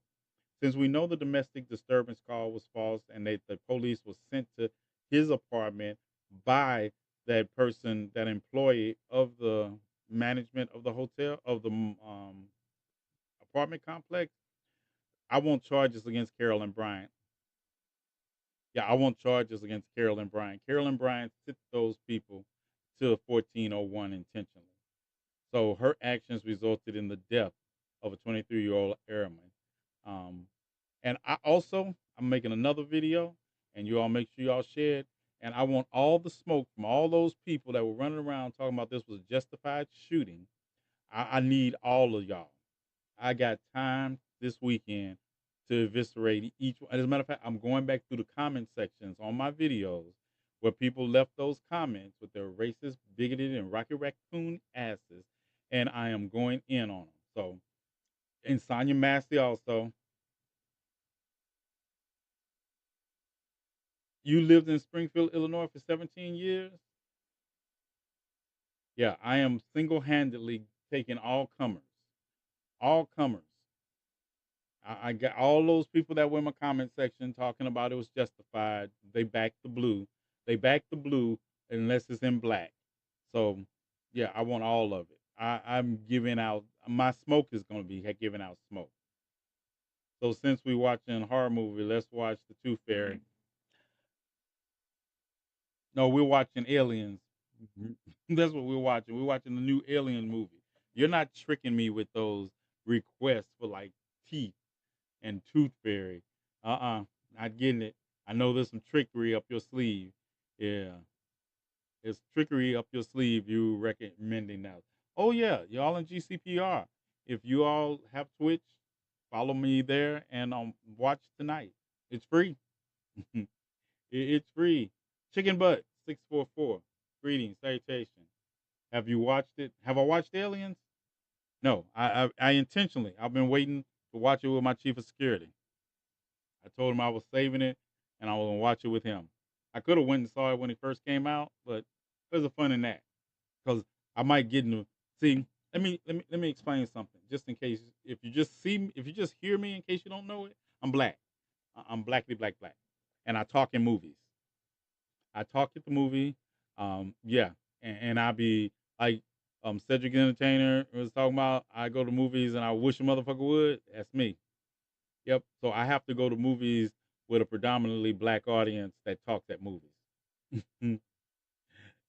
since we know the domestic disturbance call was false and that the police was sent to his apartment by that person, that employee of the management of the hotel, of the apartment complex, I want charges against Carolyn Bryant. Yeah, I want charges against Carolyn Bryant. Carolyn Bryant sent those people to 1401 intentionally. So her actions resulted in the death of a 23-year-old airman. Um, and I'm making another video, and you all make sure y'all share it. And I want all the smoke from all those people that were running around talking about this was a justified shooting. I need all of y'all. I got time this weekend to eviscerate each one. As a matter of fact, I'm going back through the comment sections on my videos where people left those comments with their racist, bigoted, and Rocky Raccoon asses, and I am going in on them. So, and Sonya Massey also. You lived in Springfield, Illinois for 17 years? Yeah, I am single handedly taking all comers. All comers. I got all those people that were in my comment section talking about it was justified. They backed the blue. They backed the blue unless it's in black. So, yeah, I want all of it. I'm giving out, my smoke is going to be giving out smoke. So, since we're watching a horror movie, let's watch The Tooth Fairy. No, we're watching Aliens. That's what we're watching. We're watching the new Alien movie. You're not tricking me with those requests for like teeth and Tooth Fairy. Not getting it. I know there's some trickery up your sleeve. Yeah, it's trickery up your sleeve. You recommending that? Oh yeah, y'all in GCPR. If you all have Twitch, follow me there and watch tonight. It's free. It's free. Chicken Butt 644. Greetings, salutations. Have you watched it? Have I watched Aliens? No, I intentionally. I've been waiting to watch it with my chief of security. I told him I was saving it and I was gonna watch it with him. I could have went and saw it when it first came out, but there's a fun in that because I might get into see. Let me explain something just in case if you just see me, if you just hear me in case you don't know it, I'm black. I'm blackly black, and I talk in movies. I talk at the movie, yeah, and I be like Cedric the Entertainer was talking about. I go to movies and I wish a motherfucker would. That's me. Yep. So I have to go to movies with a predominantly black audience that talks at movies.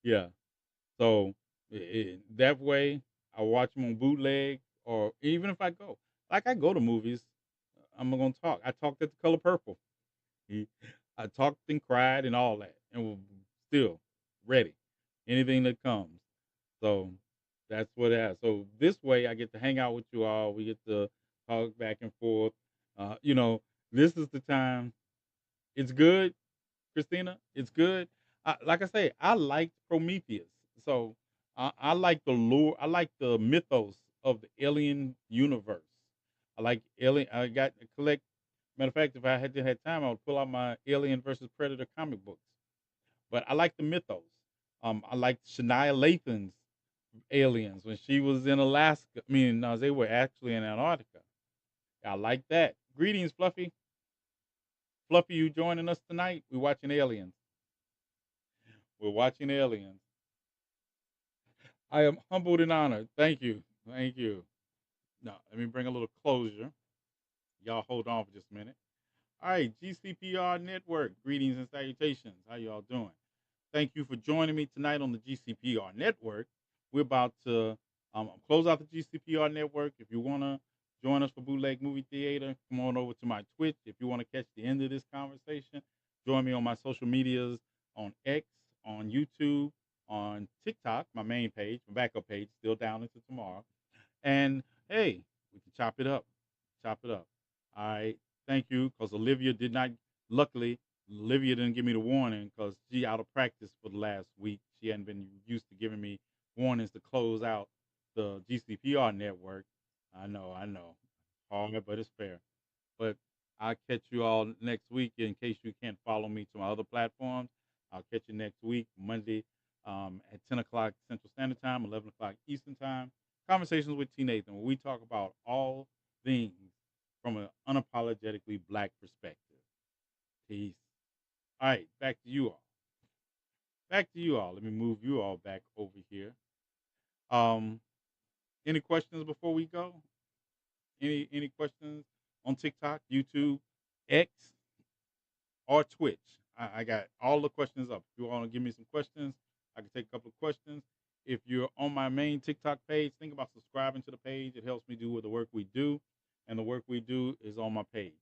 Yeah. So that way, I watch them on bootleg, or even if I go, like I go to movies, I'm gonna talk. I talked at the Color Purple. He, I talked and cried and all that, and was still ready. Anything that comes. So that's what it has. So this way, I get to hang out with you all. We get to talk back and forth. You know, this is the time. It's good, Christina. It's good. Like I say, I liked Prometheus, so I like the lore. I like the mythos of the alien universe. I like alien. I got to collect. Matter of fact, if I had time, I would pull out my Alien versus Predator comic books. But I like the mythos. I like Shania Lathan's aliens when she was in Alaska. I mean, no, they were actually in Antarctica. I like that. Greetings, Fluffy. Fluffy, you joining us tonight? We're watching Aliens. We're watching Aliens. I am humbled and honored. Thank you. Thank you. Now, let me bring a little closure. Y'all hold on for just a minute. All right, GCPR Network. Greetings and salutations. How y'all doing? Thank you for joining me tonight on the GCPR Network. We're about to close out the GCPR Network. If you want to join us for Bootleg Movie Theater, come on over to my Twitch. If you want to catch the end of this conversation, join me on my social medias on X, on YouTube, on TikTok, my main page, my backup page, still down until tomorrow. And hey, we can chop it up. Chop it up. All right. Thank you. Because Olivia did not, luckily, Olivia didn't give me the warning because she out of practice for the last week. She hadn't been used to giving me warnings to close out the GCPR network. I know. Hard, but it's fair. But I'll catch you all next week in case you can't follow me to my other platforms. I'll catch you next week, Monday at 10 o'clock Central Standard Time, 11 o'clock Eastern Time. Conversations with TNAthan, where we talk about all things from an unapologetically black perspective. Peace. All right, back to you all. Back to you all. Let me move you all back over here. Um, any questions before we go? Any questions on TikTok, YouTube, X, or Twitch? I got all the questions up. If you want to give me some questions, I can take a couple of questions. If you're on my main TikTok page, think about subscribing to the page. It helps me do with the work we do, and the work we do is on my page.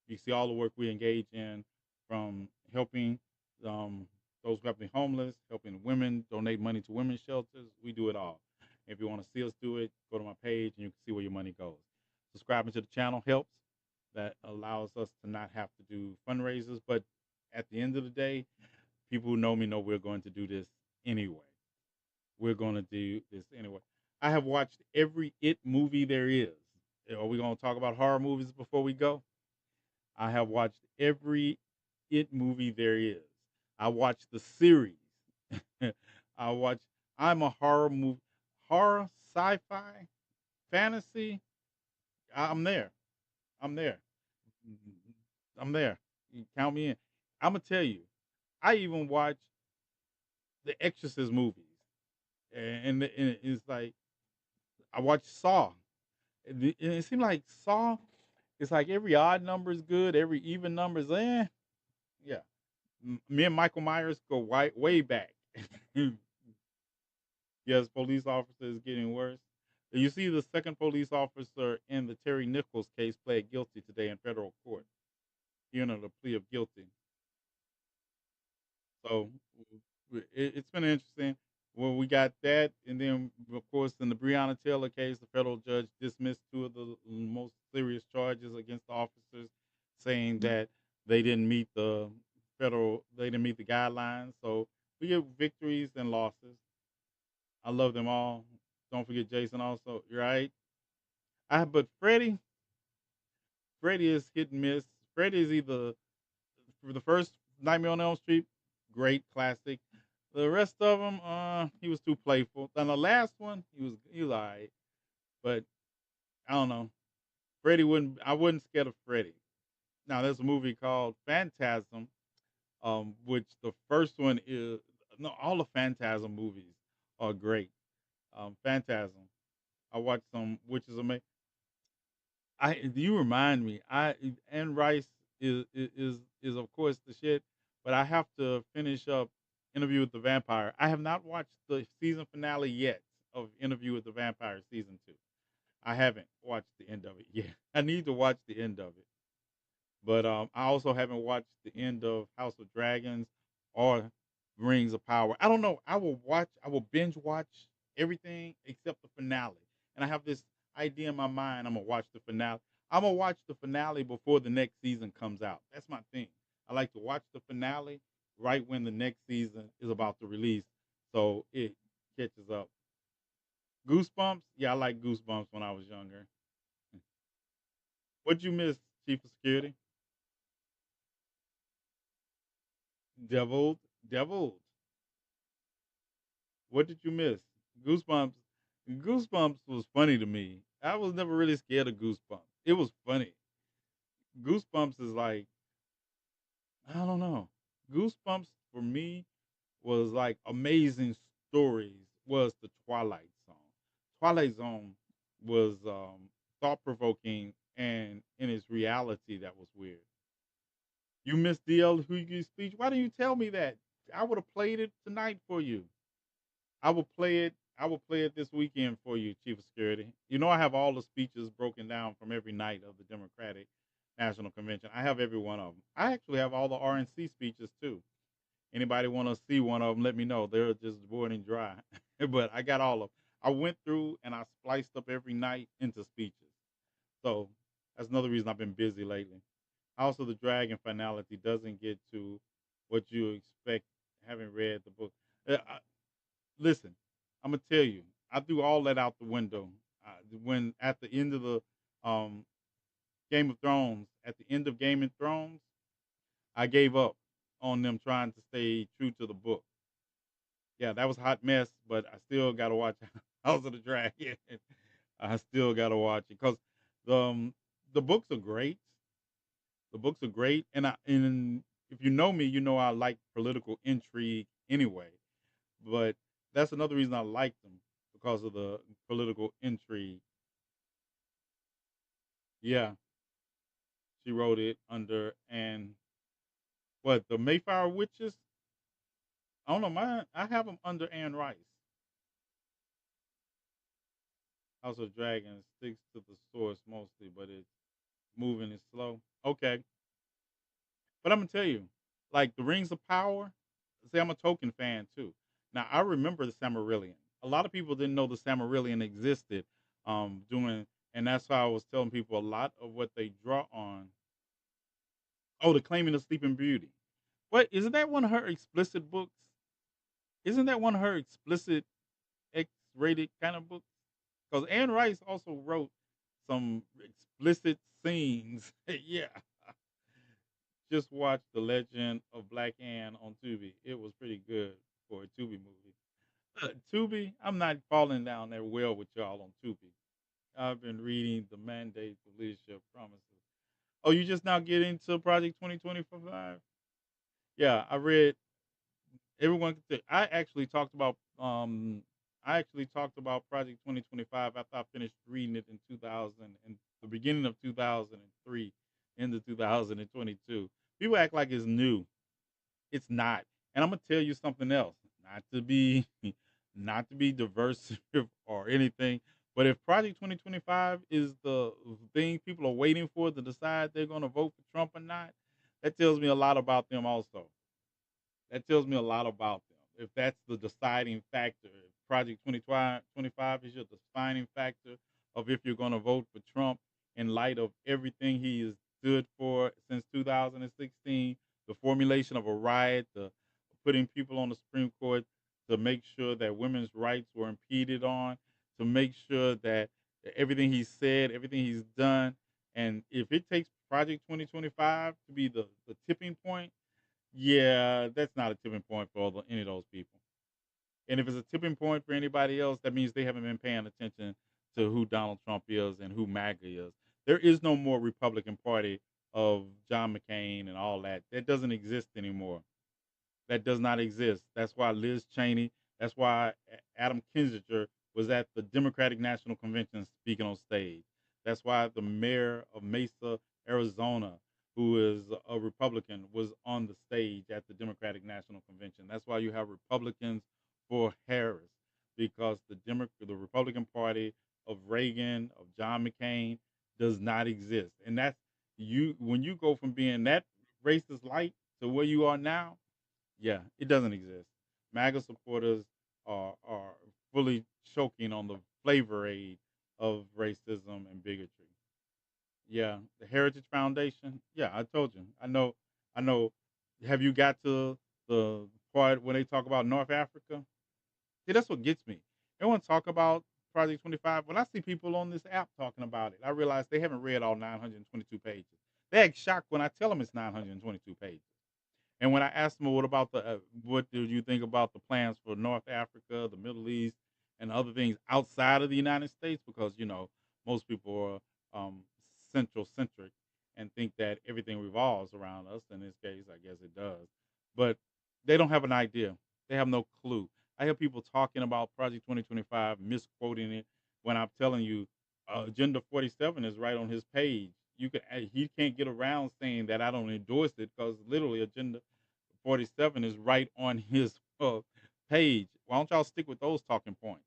You see all the work we engage in, from helping um, those who have been homeless, helping women, donate money to women's shelters. We do it all. If you want to see us do it, go to my page and you can see where your money goes. Subscribing to the channel helps. That allows us to not have to do fundraisers. But at the end of the day, people who know me know we're going to do this anyway. We're going to do this anyway. I have watched every It movie there is. Are we going to talk about horror movies before we go? I have watched every It movie there is. I watched the series. I watch. I'm a horror movie, horror, sci-fi, fantasy. I'm there. I'm there. I'm there. You count me in. I'm gonna tell you. I even watch the Exorcist movies, and it's like I watch Saw. And it seems like Saw. It's like every odd number is good, every even number is yeah. Me and Michael Myers go way back. Yes, police officer is getting worse. You see, the second police officer in the Terry Nichols case pled guilty today in federal court, hearing of the plea of guilty. So it's been interesting. Well, we got that, and then of course in the Breonna Taylor case, the federal judge dismissed two of the most serious charges against the officers, saying that they didn't meet the guidelines. So we get victories and losses. I love them all. Don't forget Jason also. You're right. But Freddie is hit and miss. Freddie is either for the first Nightmare on Elm Street, great classic. The rest of them, he was too playful. Then the last one, he was alright, but I don't know. Freddie wouldn't. I wasn't scared of Freddie. Now there's a movie called Phantasm, which the first one is no. All the Phantasm movies are great. Phantasm. I watched some, which is amazing. You remind me. Anne Rice is of course the shit, but I have to finish up Interview with the Vampire. I have not watched the season finale yet of Interview with the Vampire season 2. I haven't watched the end of it yet. I need to watch the end of it. But I also haven't watched the end of House of Dragons or Rings of Power. I don't know. I will binge watch everything except the finale. And I have this idea in my mind. I'm gonna watch the finale. I'm gonna watch the finale before the next season comes out. That's my thing. I like to watch the finale right when the next season is about to release, so it catches up. Goosebumps, yeah, I like Goosebumps when I was younger. What'd you miss, Chief of Security? Deviled, Deviled. What did you miss? Goosebumps. Goosebumps was funny to me. I was never really scared of Goosebumps. It was funny. Goosebumps is like, I don't know. Goosebumps for me was like Amazing Stories was the Twilight Zone. Twilight Zone was thought provoking, and in its reality that was weird. You missed DL Hughes' speech. Why didn't you tell me that? I would have played it tonight for you. I will play it. I will play it this weekend for you, Chief of Security. You know I have all the speeches broken down from every night of the Democratic National Convention. I have every one of them. I actually have all the RNC speeches too. Anybody want to see one of them? Let me know. They're just boring and dry, but I got all of them. I went through and I spliced up every night into speeches. So that's another reason I've been busy lately. Also, the dragon finality doesn't get to what you expect having read the book. Listen, I'm gonna tell you, I threw all that out the window when at the end of the um, Game of Thrones. At the end of Game of Thrones, I gave up on them trying to stay true to the book. Yeah, that was a hot mess, but I still gotta watch House of the Dragon. I still gotta watch it because the books are great. The books are great, and if you know me, you know I like political intrigue anyway. But that's another reason I like them because of the political intrigue. Yeah, she wrote it under, and What the Mayflower witches? I don't know. Mine, I have them under Anne Rice. House of Dragons sticks to the source mostly, but it's moving is slow. Okay, but I'm gonna tell you, like the Rings of Power. See, I'm a Tolkien fan too. Now I remember the Silmarillion. A lot of people didn't know the Silmarillion existed. Doing, and that's why I was telling people a lot of what they draw on. Oh, the Claiming of Sleeping Beauty. What isn't that one of her explicit books? Isn't that one of her explicit X-rated kind of books? Because Anne Rice also wrote some explicit scenes. Yeah, just watch The Legend of Black Anne on Tubi. It was pretty good for a Tubi movie. Tubi, I'm not falling down that well with y'all on Tubi. I've been reading The Mandate for Leadership Promises. Oh, you just now get into Project 2025? Yeah, I read everyone. I actually talked about Project 2025 after I finished reading it in 2000 and the beginning of 2003 into 2022. People act like it's new. It's not. And I'm gonna tell you something else. Not to be not to be diverse or anything, but if Project 2025 is the thing people are waiting for to decide they're gonna vote for Trump or not, that tells me a lot about them also. That tells me a lot about them. If that's the deciding factor, if Project 2025 is your defining factor of if you're going to vote for Trump in light of everything he has stood for since 2016, the formulation of a riot, the putting people on the Supreme Court to make sure that women's rights were impeded on, to make sure that everything he said, everything he's done, and if it takes Project 2025 to be the tipping point, yeah, that's not a tipping point for any of those people. And if it's a tipping point for anybody else, that means they haven't been paying attention to who Donald Trump is and who MAGA is. There is no more Republican Party of John McCain and all that. That doesn't exist anymore. That does not exist. That's why Liz Cheney, that's why Adam Kinzinger was at the Democratic National Convention speaking on stage. That's why the mayor of Mesa, Arizona, who is a Republican, was on the stage at the Democratic National Convention. That's why you have Republicans for Harris, because the Republican Party of Reagan, of John McCain, does not exist. And that's you when you go from being that racist light to where you are now, yeah, it doesn't exist. MAGA supporters are fully choking on the flavor aid of racism and bigotry. Yeah, the Heritage Foundation. Yeah, I told you. I know. I know. Have you got to the part when they talk about North Africa? See, that's what gets me. Everyone talk about Project 25. When I see people on this app talking about it, I realize they haven't read all 922 pages. They act shocked when I tell them it's 922 pages. And when I asked him, what about what do you think about the plans for North Africa, the Middle East, and other things outside of the United States? Because, most people are central centric and think that everything revolves around us. In this case, I guess it does. But they don't have an idea. They have no clue. I hear people talking about Project 2025, misquoting it when I'm telling you Agenda 47 is right on his page. He can't get around saying that I don't endorse it because literally Agenda 47 is right on his page. Why don't y'all stick with those talking points?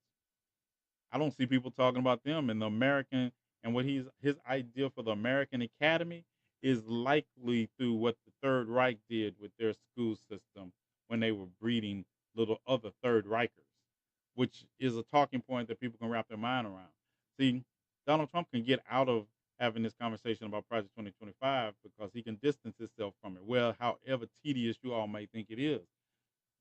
I don't see people talking about them and the American and what his idea for the American Academy is likely through what the Third Reich did with their school system when they were breeding little other Third Reichers, which is a talking point that people can wrap their mind around. See, Donald Trump can get out of having this conversation about Project 2025 because he can distance himself from it. Well, however tedious you all may think it is.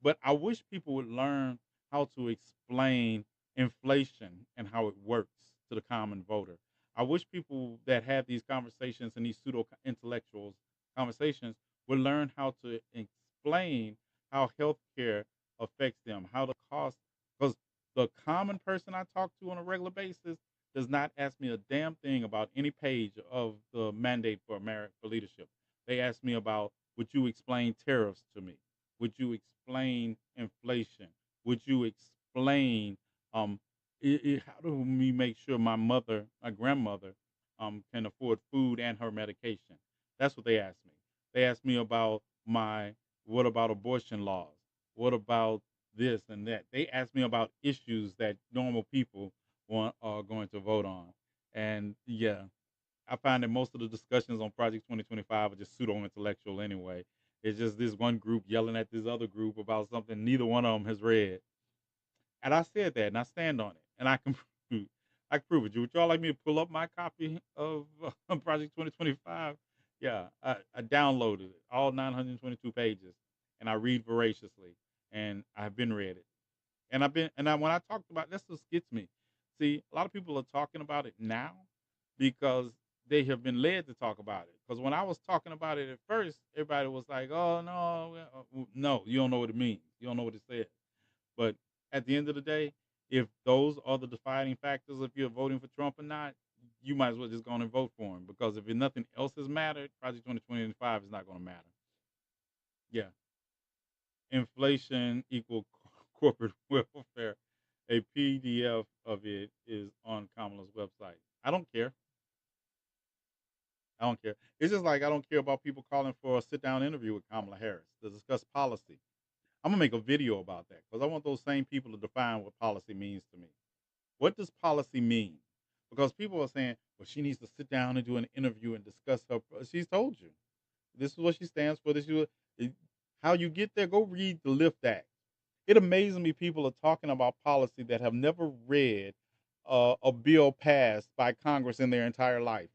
But I wish people would learn how to explain inflation and how it works to the common voter. I wish people that have these conversations and these pseudo intellectuals conversations would learn how to explain how healthcare affects them, how the cost, because the common person I talk to on a regular basis does not ask me a damn thing about any page of the mandate for America for leadership. They ask me about, would you explain tariffs to me? Would you explain inflation? Would you explain how do we make sure my grandmother, can afford food and her medication? That's what they asked me. They asked me about my what about abortion laws? What about this and that? They ask me about issues that normal people want are going to vote on. And yeah, I find that most of the discussions on Project 2025 are just pseudo intellectual anyway. It's just this one group yelling at this other group about something neither one of them has read. And I said that, and I stand on it, and I can prove, I can prove it. Would y'all like me to pull up my copy of Project 2025? Yeah, I downloaded it, all 922 pages, and I read voraciously, and I've been read it, and when I talked about that's what gets me. See, a lot of people are talking about it now because they have been led to talk about it. Because when I was talking about it at first, everybody was like, "Oh no, no, you don't know what it means. You don't know what it says." But at the end of the day, if those are the defining factors if you're voting for Trump or not, you might as well just go on and vote for him because if nothing else has mattered, Project 2025 is not going to matter. Yeah. Inflation equal corporate welfare. A PDF of it is on Kamala's website. I don't care. I don't care. It's just like I don't care about people calling for a sit down interview with Kamala Harris to discuss policy. I'm gonna make a video about that because I want those same people to define what policy means to me. What does policy mean? Because people are saying, well, she needs to sit down and do an interview and discuss her. She's told you this is what she stands for. How you get there. Go read the Lift Act. It amazes me people are talking about policy that have never read a bill passed by Congress in their entire life.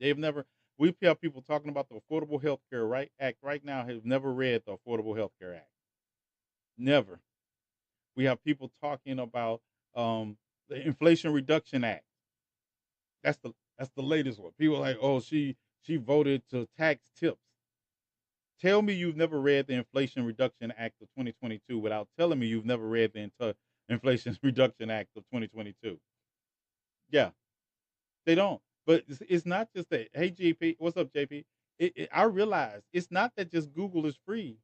They've never. We have people talking about the Affordable Health Care Act right now have never read the Affordable Health Care Act. Never. We have people talking about the Inflation Reduction Act. That's the latest one. People are like, oh, she voted to tax tips. Tell me you've never read the Inflation Reduction Act of 2022 without telling me you've never read the Inflation Reduction Act of 2022. Yeah, they don't. But it's not just that. Hey, JP, what's up, JP? I realize it's not that just Google is free,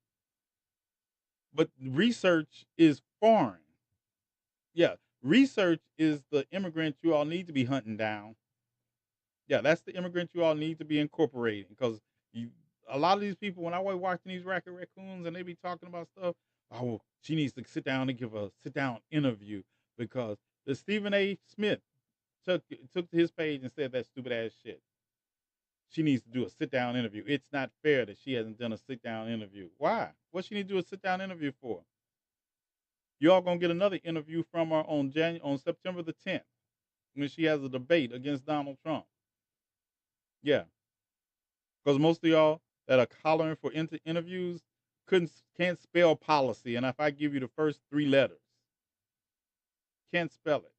but research is foreign. Yeah, research is the immigrant you all need to be hunting down. Yeah, that's the immigrant you all need to be incorporating because you a lot of these people when I was watching these racket raccoons and they be talking about stuff, oh, she needs to sit down and give a sit down interview because the Stephen A. Smith took to his page and said that stupid ass shit. She needs to do a sit down interview. It's not fair that she hasn't done a sit down interview. Why? What she need to do a sit down interview for? You all gonna get another interview from her on September the 10th when she has a debate against Donald Trump. Yeah, because most of y'all that are hollering for interviews can't spell policy, and if I give you the first three letters, can't spell it.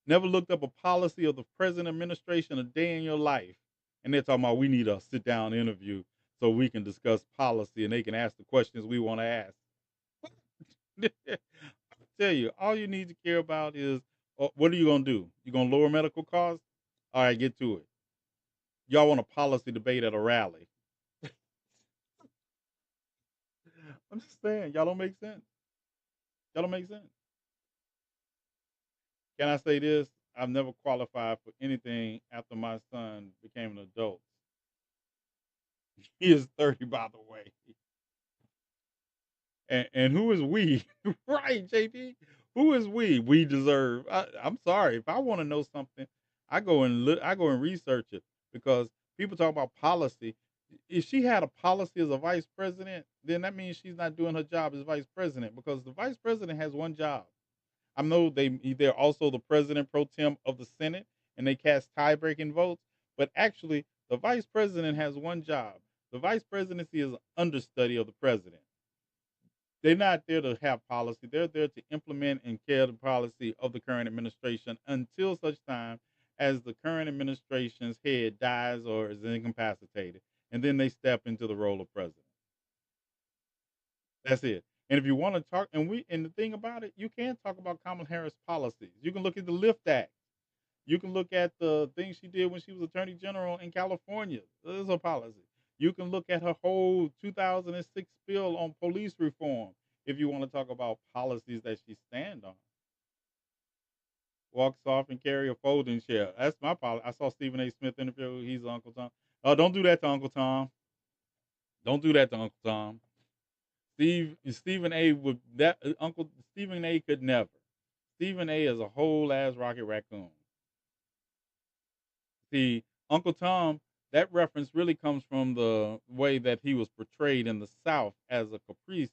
Never looked up a policy of the present administration a day in your life, and they're talking about we need a sit down interview so we can discuss policy and they can ask the questions we want to ask. I tell you, all you need to care about is what are you gonna do? You gonna lower medical costs? All right, get to it. Y'all want a policy debate at a rally? I'm just saying, y'all don't make sense. Y'all don't make sense. Can I say this? I've never qualified for anything after my son became an adult. He is 30, by the way. And who is we? Right, JP? Who is we? We deserve. I'm sorry. If I want to know something, I go and research it because people talk about policy. If she had a policy as a vice president, then that means she's not doing her job as vice president because the vice president has one job. I know they're also the president pro tem of the Senate and they cast tie-breaking votes, but actually the vice president has one job. The vice presidency is an understudy of the president. They're not there to have policy. They're there to implement and carry the policy of the current administration until such time as the current administration's head dies or is incapacitated, and then they step into the role of president. That's it. And if you want to talk, and the thing about it, you can talk about Kamala Harris policies. You can look at the Lift Act. You can look at the things she did when she was Attorney General in California. This is her policy. You can look at her whole 2006 bill on police reform if you want to talk about policies that she stand on. Walks off and carry a folding chair. That's my policy. I saw Stephen A. Smith interview. He's Uncle Tom. Oh, don't do that to Uncle Tom. Don't do that to Uncle Tom. Stephen A. would that Uncle Stephen A. could never. Stephen A. is a whole ass rocket raccoon. See, Uncle Tom, that reference really comes from the way that he was portrayed in the South as a caprice,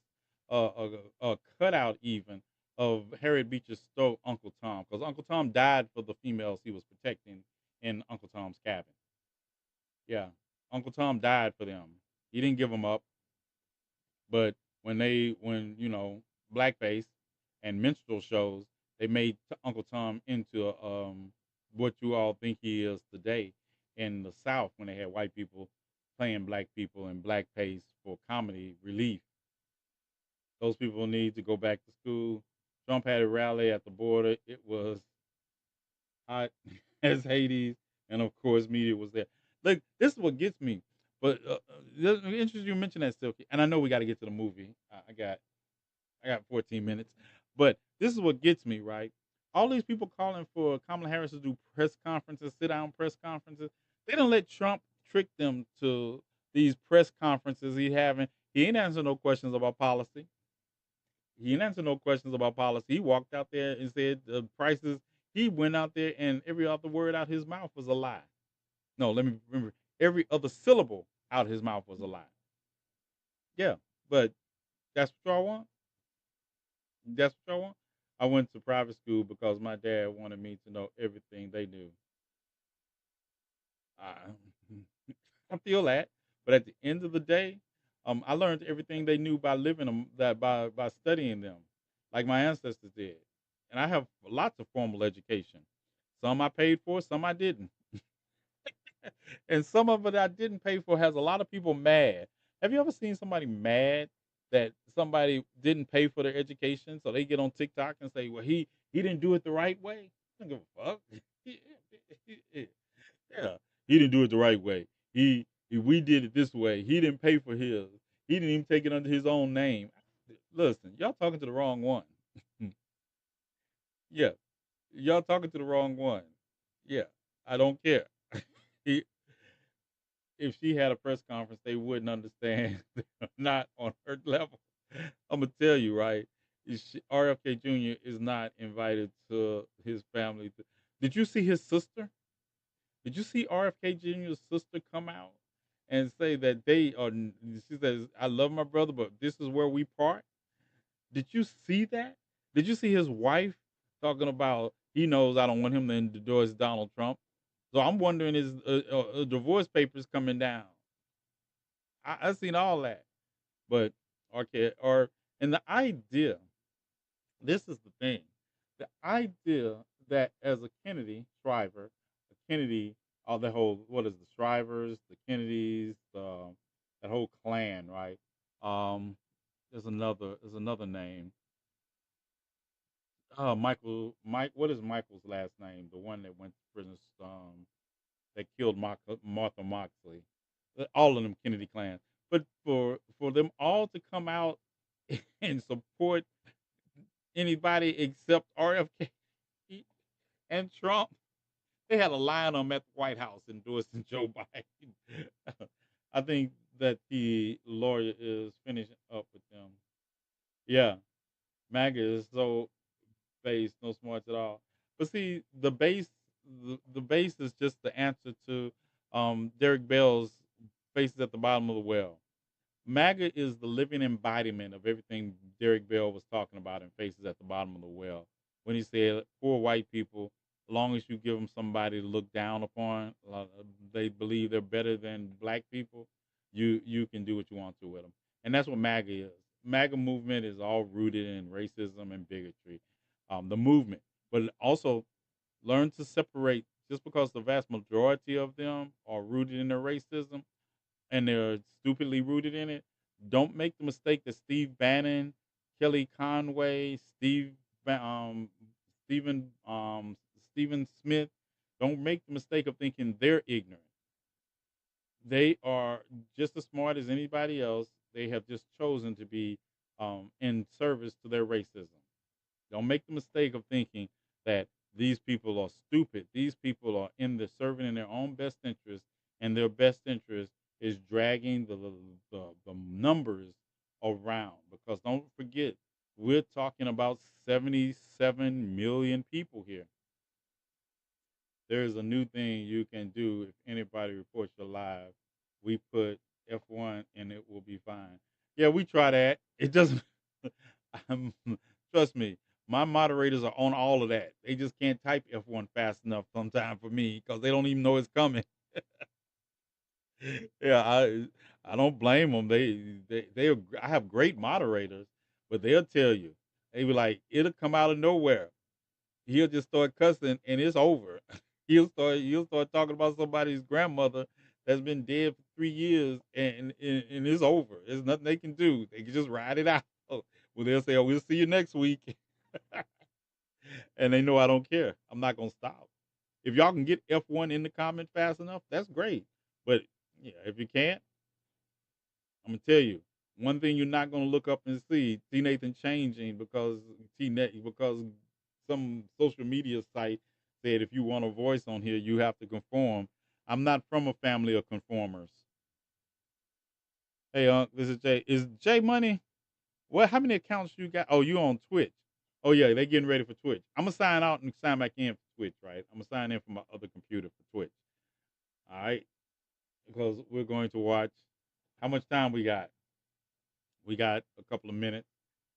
a cutout even of Harriet Beecher Stowe, Uncle Tom, because Uncle Tom died for the females he was protecting in Uncle Tom's cabin. Yeah, Uncle Tom died for them. He didn't give them up. But when blackface and minstrel shows, they made Uncle Tom into what you all think he is today in the South when they had white people playing black people in blackface for comedy relief. Those people need to go back to school. Trump had a rally at the border. It was hot as Hades, and of course, media was there. Look, this is what gets me. But interesting you mentioned that, Silky, and I know we got to get to the movie. I got 14 minutes. But this is what gets me, right? All these people calling for Kamala Harris to do press conferences, sit down press conferences. They don't let Trump trick them to these press conferences he having. He ain't answering no questions about policy. He ain't answering no questions about policy. He walked out there and said the prices. He went out there and every other word out his mouth was a lie. No, let me remember. Every other syllable out his mouth was a lie. Yeah, but that's what y'all want. That's what y'all want? I went to private school because my dad wanted me to know everything they knew. I, I feel that, but at the end of the day, I learned everything they knew by living them, that by studying them, like my ancestors did. And I have lots of formal education. Some I paid for, some I didn't. And some of it I didn't pay for has a lot of people mad. Have you ever seen somebody mad that somebody didn't pay for their education, so they get on TikTok and say, "Well, he didn't do it the right way." I don't give a fuck. Yeah, he didn't do it the right way. We did it this way. He didn't pay for his. He didn't even take it under his own name. Listen, y'all talking to the wrong one. Yeah, y'all talking to the wrong one. Yeah, I don't care. He, if she had a press conference, they wouldn't understand. They're not on her level. I'm gonna tell you, right? RFK Jr. is not invited to his family. Did you see his sister? Did you see RFK Jr.'s sister come out and say that they are? She says, "I love my brother, but this is where we part." Did you see that? Did you see his wife talking about he knows I don't want him to endorse Donald Trump? So I'm wondering is divorce papers coming down? I seen all that, but okay, or and the idea. This is the thing, the idea that as a Kennedy Shriver, a Kennedy, all the whole what is the Shrivers, the Kennedys, that whole clan, right? Um, there's another name. Mike. What is Michael's last name? The one that went to prison. That killed Martha Moxley. All of them Kennedy clan. But for them all to come out and support anybody except RFK and Trump, they had a line on them at the White House endorsing Joe Biden. I think that the lawyer is finishing up with them. Yeah, MAGA is so base, no smarts at all. But see, the base is just the answer to Derek Bell's faces at the bottom of the well. MAGA is the living embodiment of everything Derek Bell was talking about in Faces at the Bottom of the Well. When he said, poor white people, as long as you give them somebody to look down upon, they believe they're better than black people, you can do what you want to with them. And that's what MAGA is. MAGA movement is all rooted in racism and bigotry. The movement, but also learn to separate just because the vast majority of them are rooted in their racism and they're stupidly rooted in it, don't make the mistake that Steve Bannon, Kelly Conway, Stephen Stephen Smith, don't make the mistake of thinking they're ignorant. They are just as smart as anybody else. They have just chosen to be in service to their racism. Don't make the mistake of thinking that these people are stupid. These people are in the serving in their own best interest, and their best interest is dragging the numbers around, because don't forget, we're talking about 77 million people here. There's a new thing you can do if anybody reports you live. We put F1 and it will be fine. Yeah, we try that. It doesn't. um, Trust me, my moderators are on all of that. They just can't type F1 fast enough sometimes for me because they don't even know it's coming. Yeah, I don't blame them. I have great moderators, but they'll tell you. They be like, it'll come out of nowhere. He'll just start cussing and it's over. He'll start talking about somebody's grandmother that's been dead for 3 years, and it's over. There's nothing they can do. They can just ride it out. Well, they'll say, "Oh, we'll see you next week," and they know I don't care. I'm not gonna stop. If y'all can get F1 in the comment fast enough, that's great. But yeah, if you can't, I'm gonna tell you one thing you're not gonna look up and see TNAthan changing because some social media site said if you want a voice on here, you have to conform. I'm not from a family of conformers. Hey, this is Jay. Is Jay Money? What? How many accounts you got? Oh, you on Twitch? Oh yeah, they getting ready for Twitch. I'm gonna sign out and sign back in for Twitch, right? I'm gonna sign in from my other computer for Twitch. All right, because we're going to watch. How much time we got? We got a couple of minutes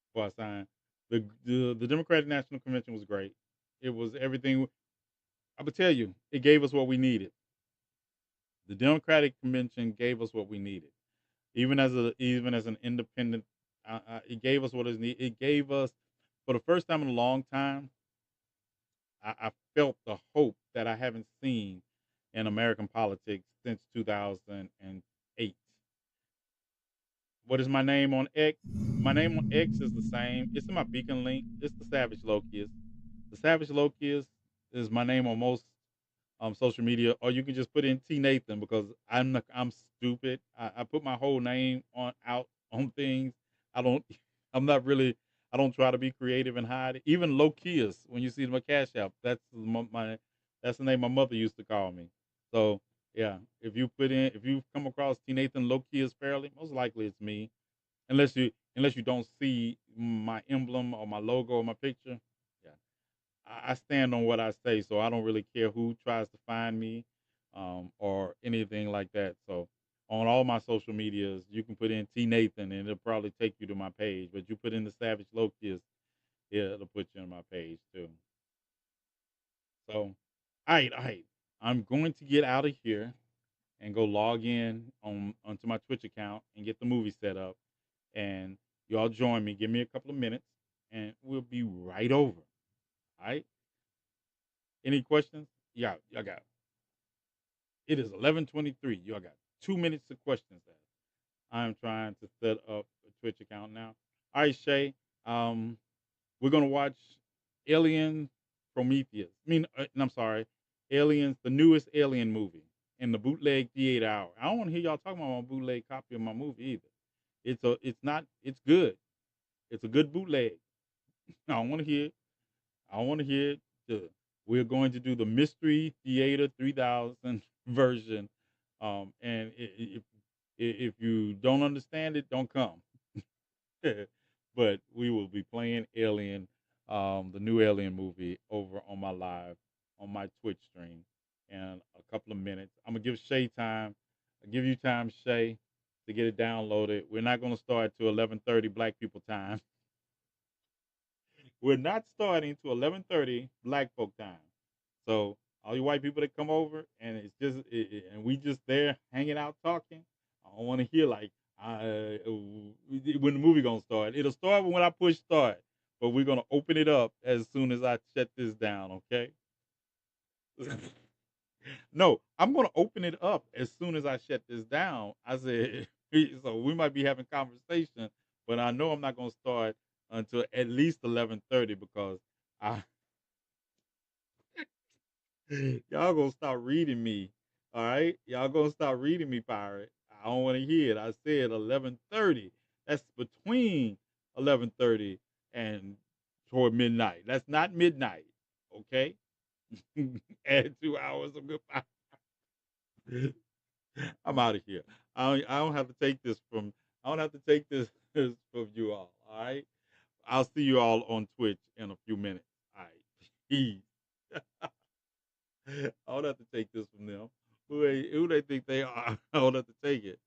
before I sign. The Democratic National Convention was great. It was everything. I would tell you, it gave us what we needed. The Democratic Convention gave us what we needed. Even as an independent, it gave us what is needed. It gave us, for the first time in a long time, I felt the hope that I haven't seen in American politics since 2008. What is my name on X? My name on X is the same. It's in my beacon link. It's the Savage Lokius. The Savage Lokius is my name on most social media, or you can just put in TNAthan because I'm stupid. I put my whole name on out on things. I don't. I'm not really. I don't try to be creative and hide it. Even Lokius, when you see my cash app, that's the name my mother used to call me. So yeah, if you come across TNAthan Lokius fairly, most likely it's me, unless you don't see my emblem or my logo or my picture. Yeah, I stand on what I say, so I don't really care who tries to find me, or anything like that. So on all my social medias, you can put in T Nathan, and it'll probably take you to my page. But you put in the Savage Locust, yeah, it'll put you on my page too. So, all right, I'm going to get out of here and go log in onto my Twitch account and get the movie set up. And y'all join me. Give me a couple of minutes, and we'll be right over. All right. Any questions? Yeah, y'all got. It is 11:23. Y'all got 2 minutes of questions. I'm trying to set up a Twitch account now. All right, Shay. Um, we're gonna watch Alien Prometheus. I'm sorry, Aliens, the newest Alien movie in the bootleg theater hour. I don't want to hear y'all talking about my bootleg copy of my movie either. It's not. It's good. It's a good bootleg. I don't want to hear. I want to hear the. We're going to do the Mystery Theater 3000 version. And if you don't understand it, don't come. But we will be playing Alien, the new Alien movie, over on my live on my Twitch stream in a couple of minutes. I'm gonna give Shay time. I'll give you time, Shay, to get it downloaded. We're not gonna start to 11:30 Black people time. We're not starting to 11:30 Black folk time. So all you white people that come over and it's just and we just there hanging out talking, I don't want to hear like when the movie gonna start. It'll start when I push start, but we're gonna open it up as soon as I shut this down. Okay? No, I'm gonna open it up as soon as I shut this down. I said so we might be having conversation, but I know I'm not gonna start until at least 11:30 because I y'all gonna stop reading me. All right, y'all gonna stop reading me, pirate. I don't want to hear it. I said 11:30. That's between 11:30 and toward midnight. That's not midnight. Okay, add 2 hours of goodbye. I'm out of here. I don't have to take this from. I don't have to take this from you all. All right. I'll see you all on Twitch in a few minutes. All right. Peace. I don't have to take this from them. Who they think they are? I don't have to take it.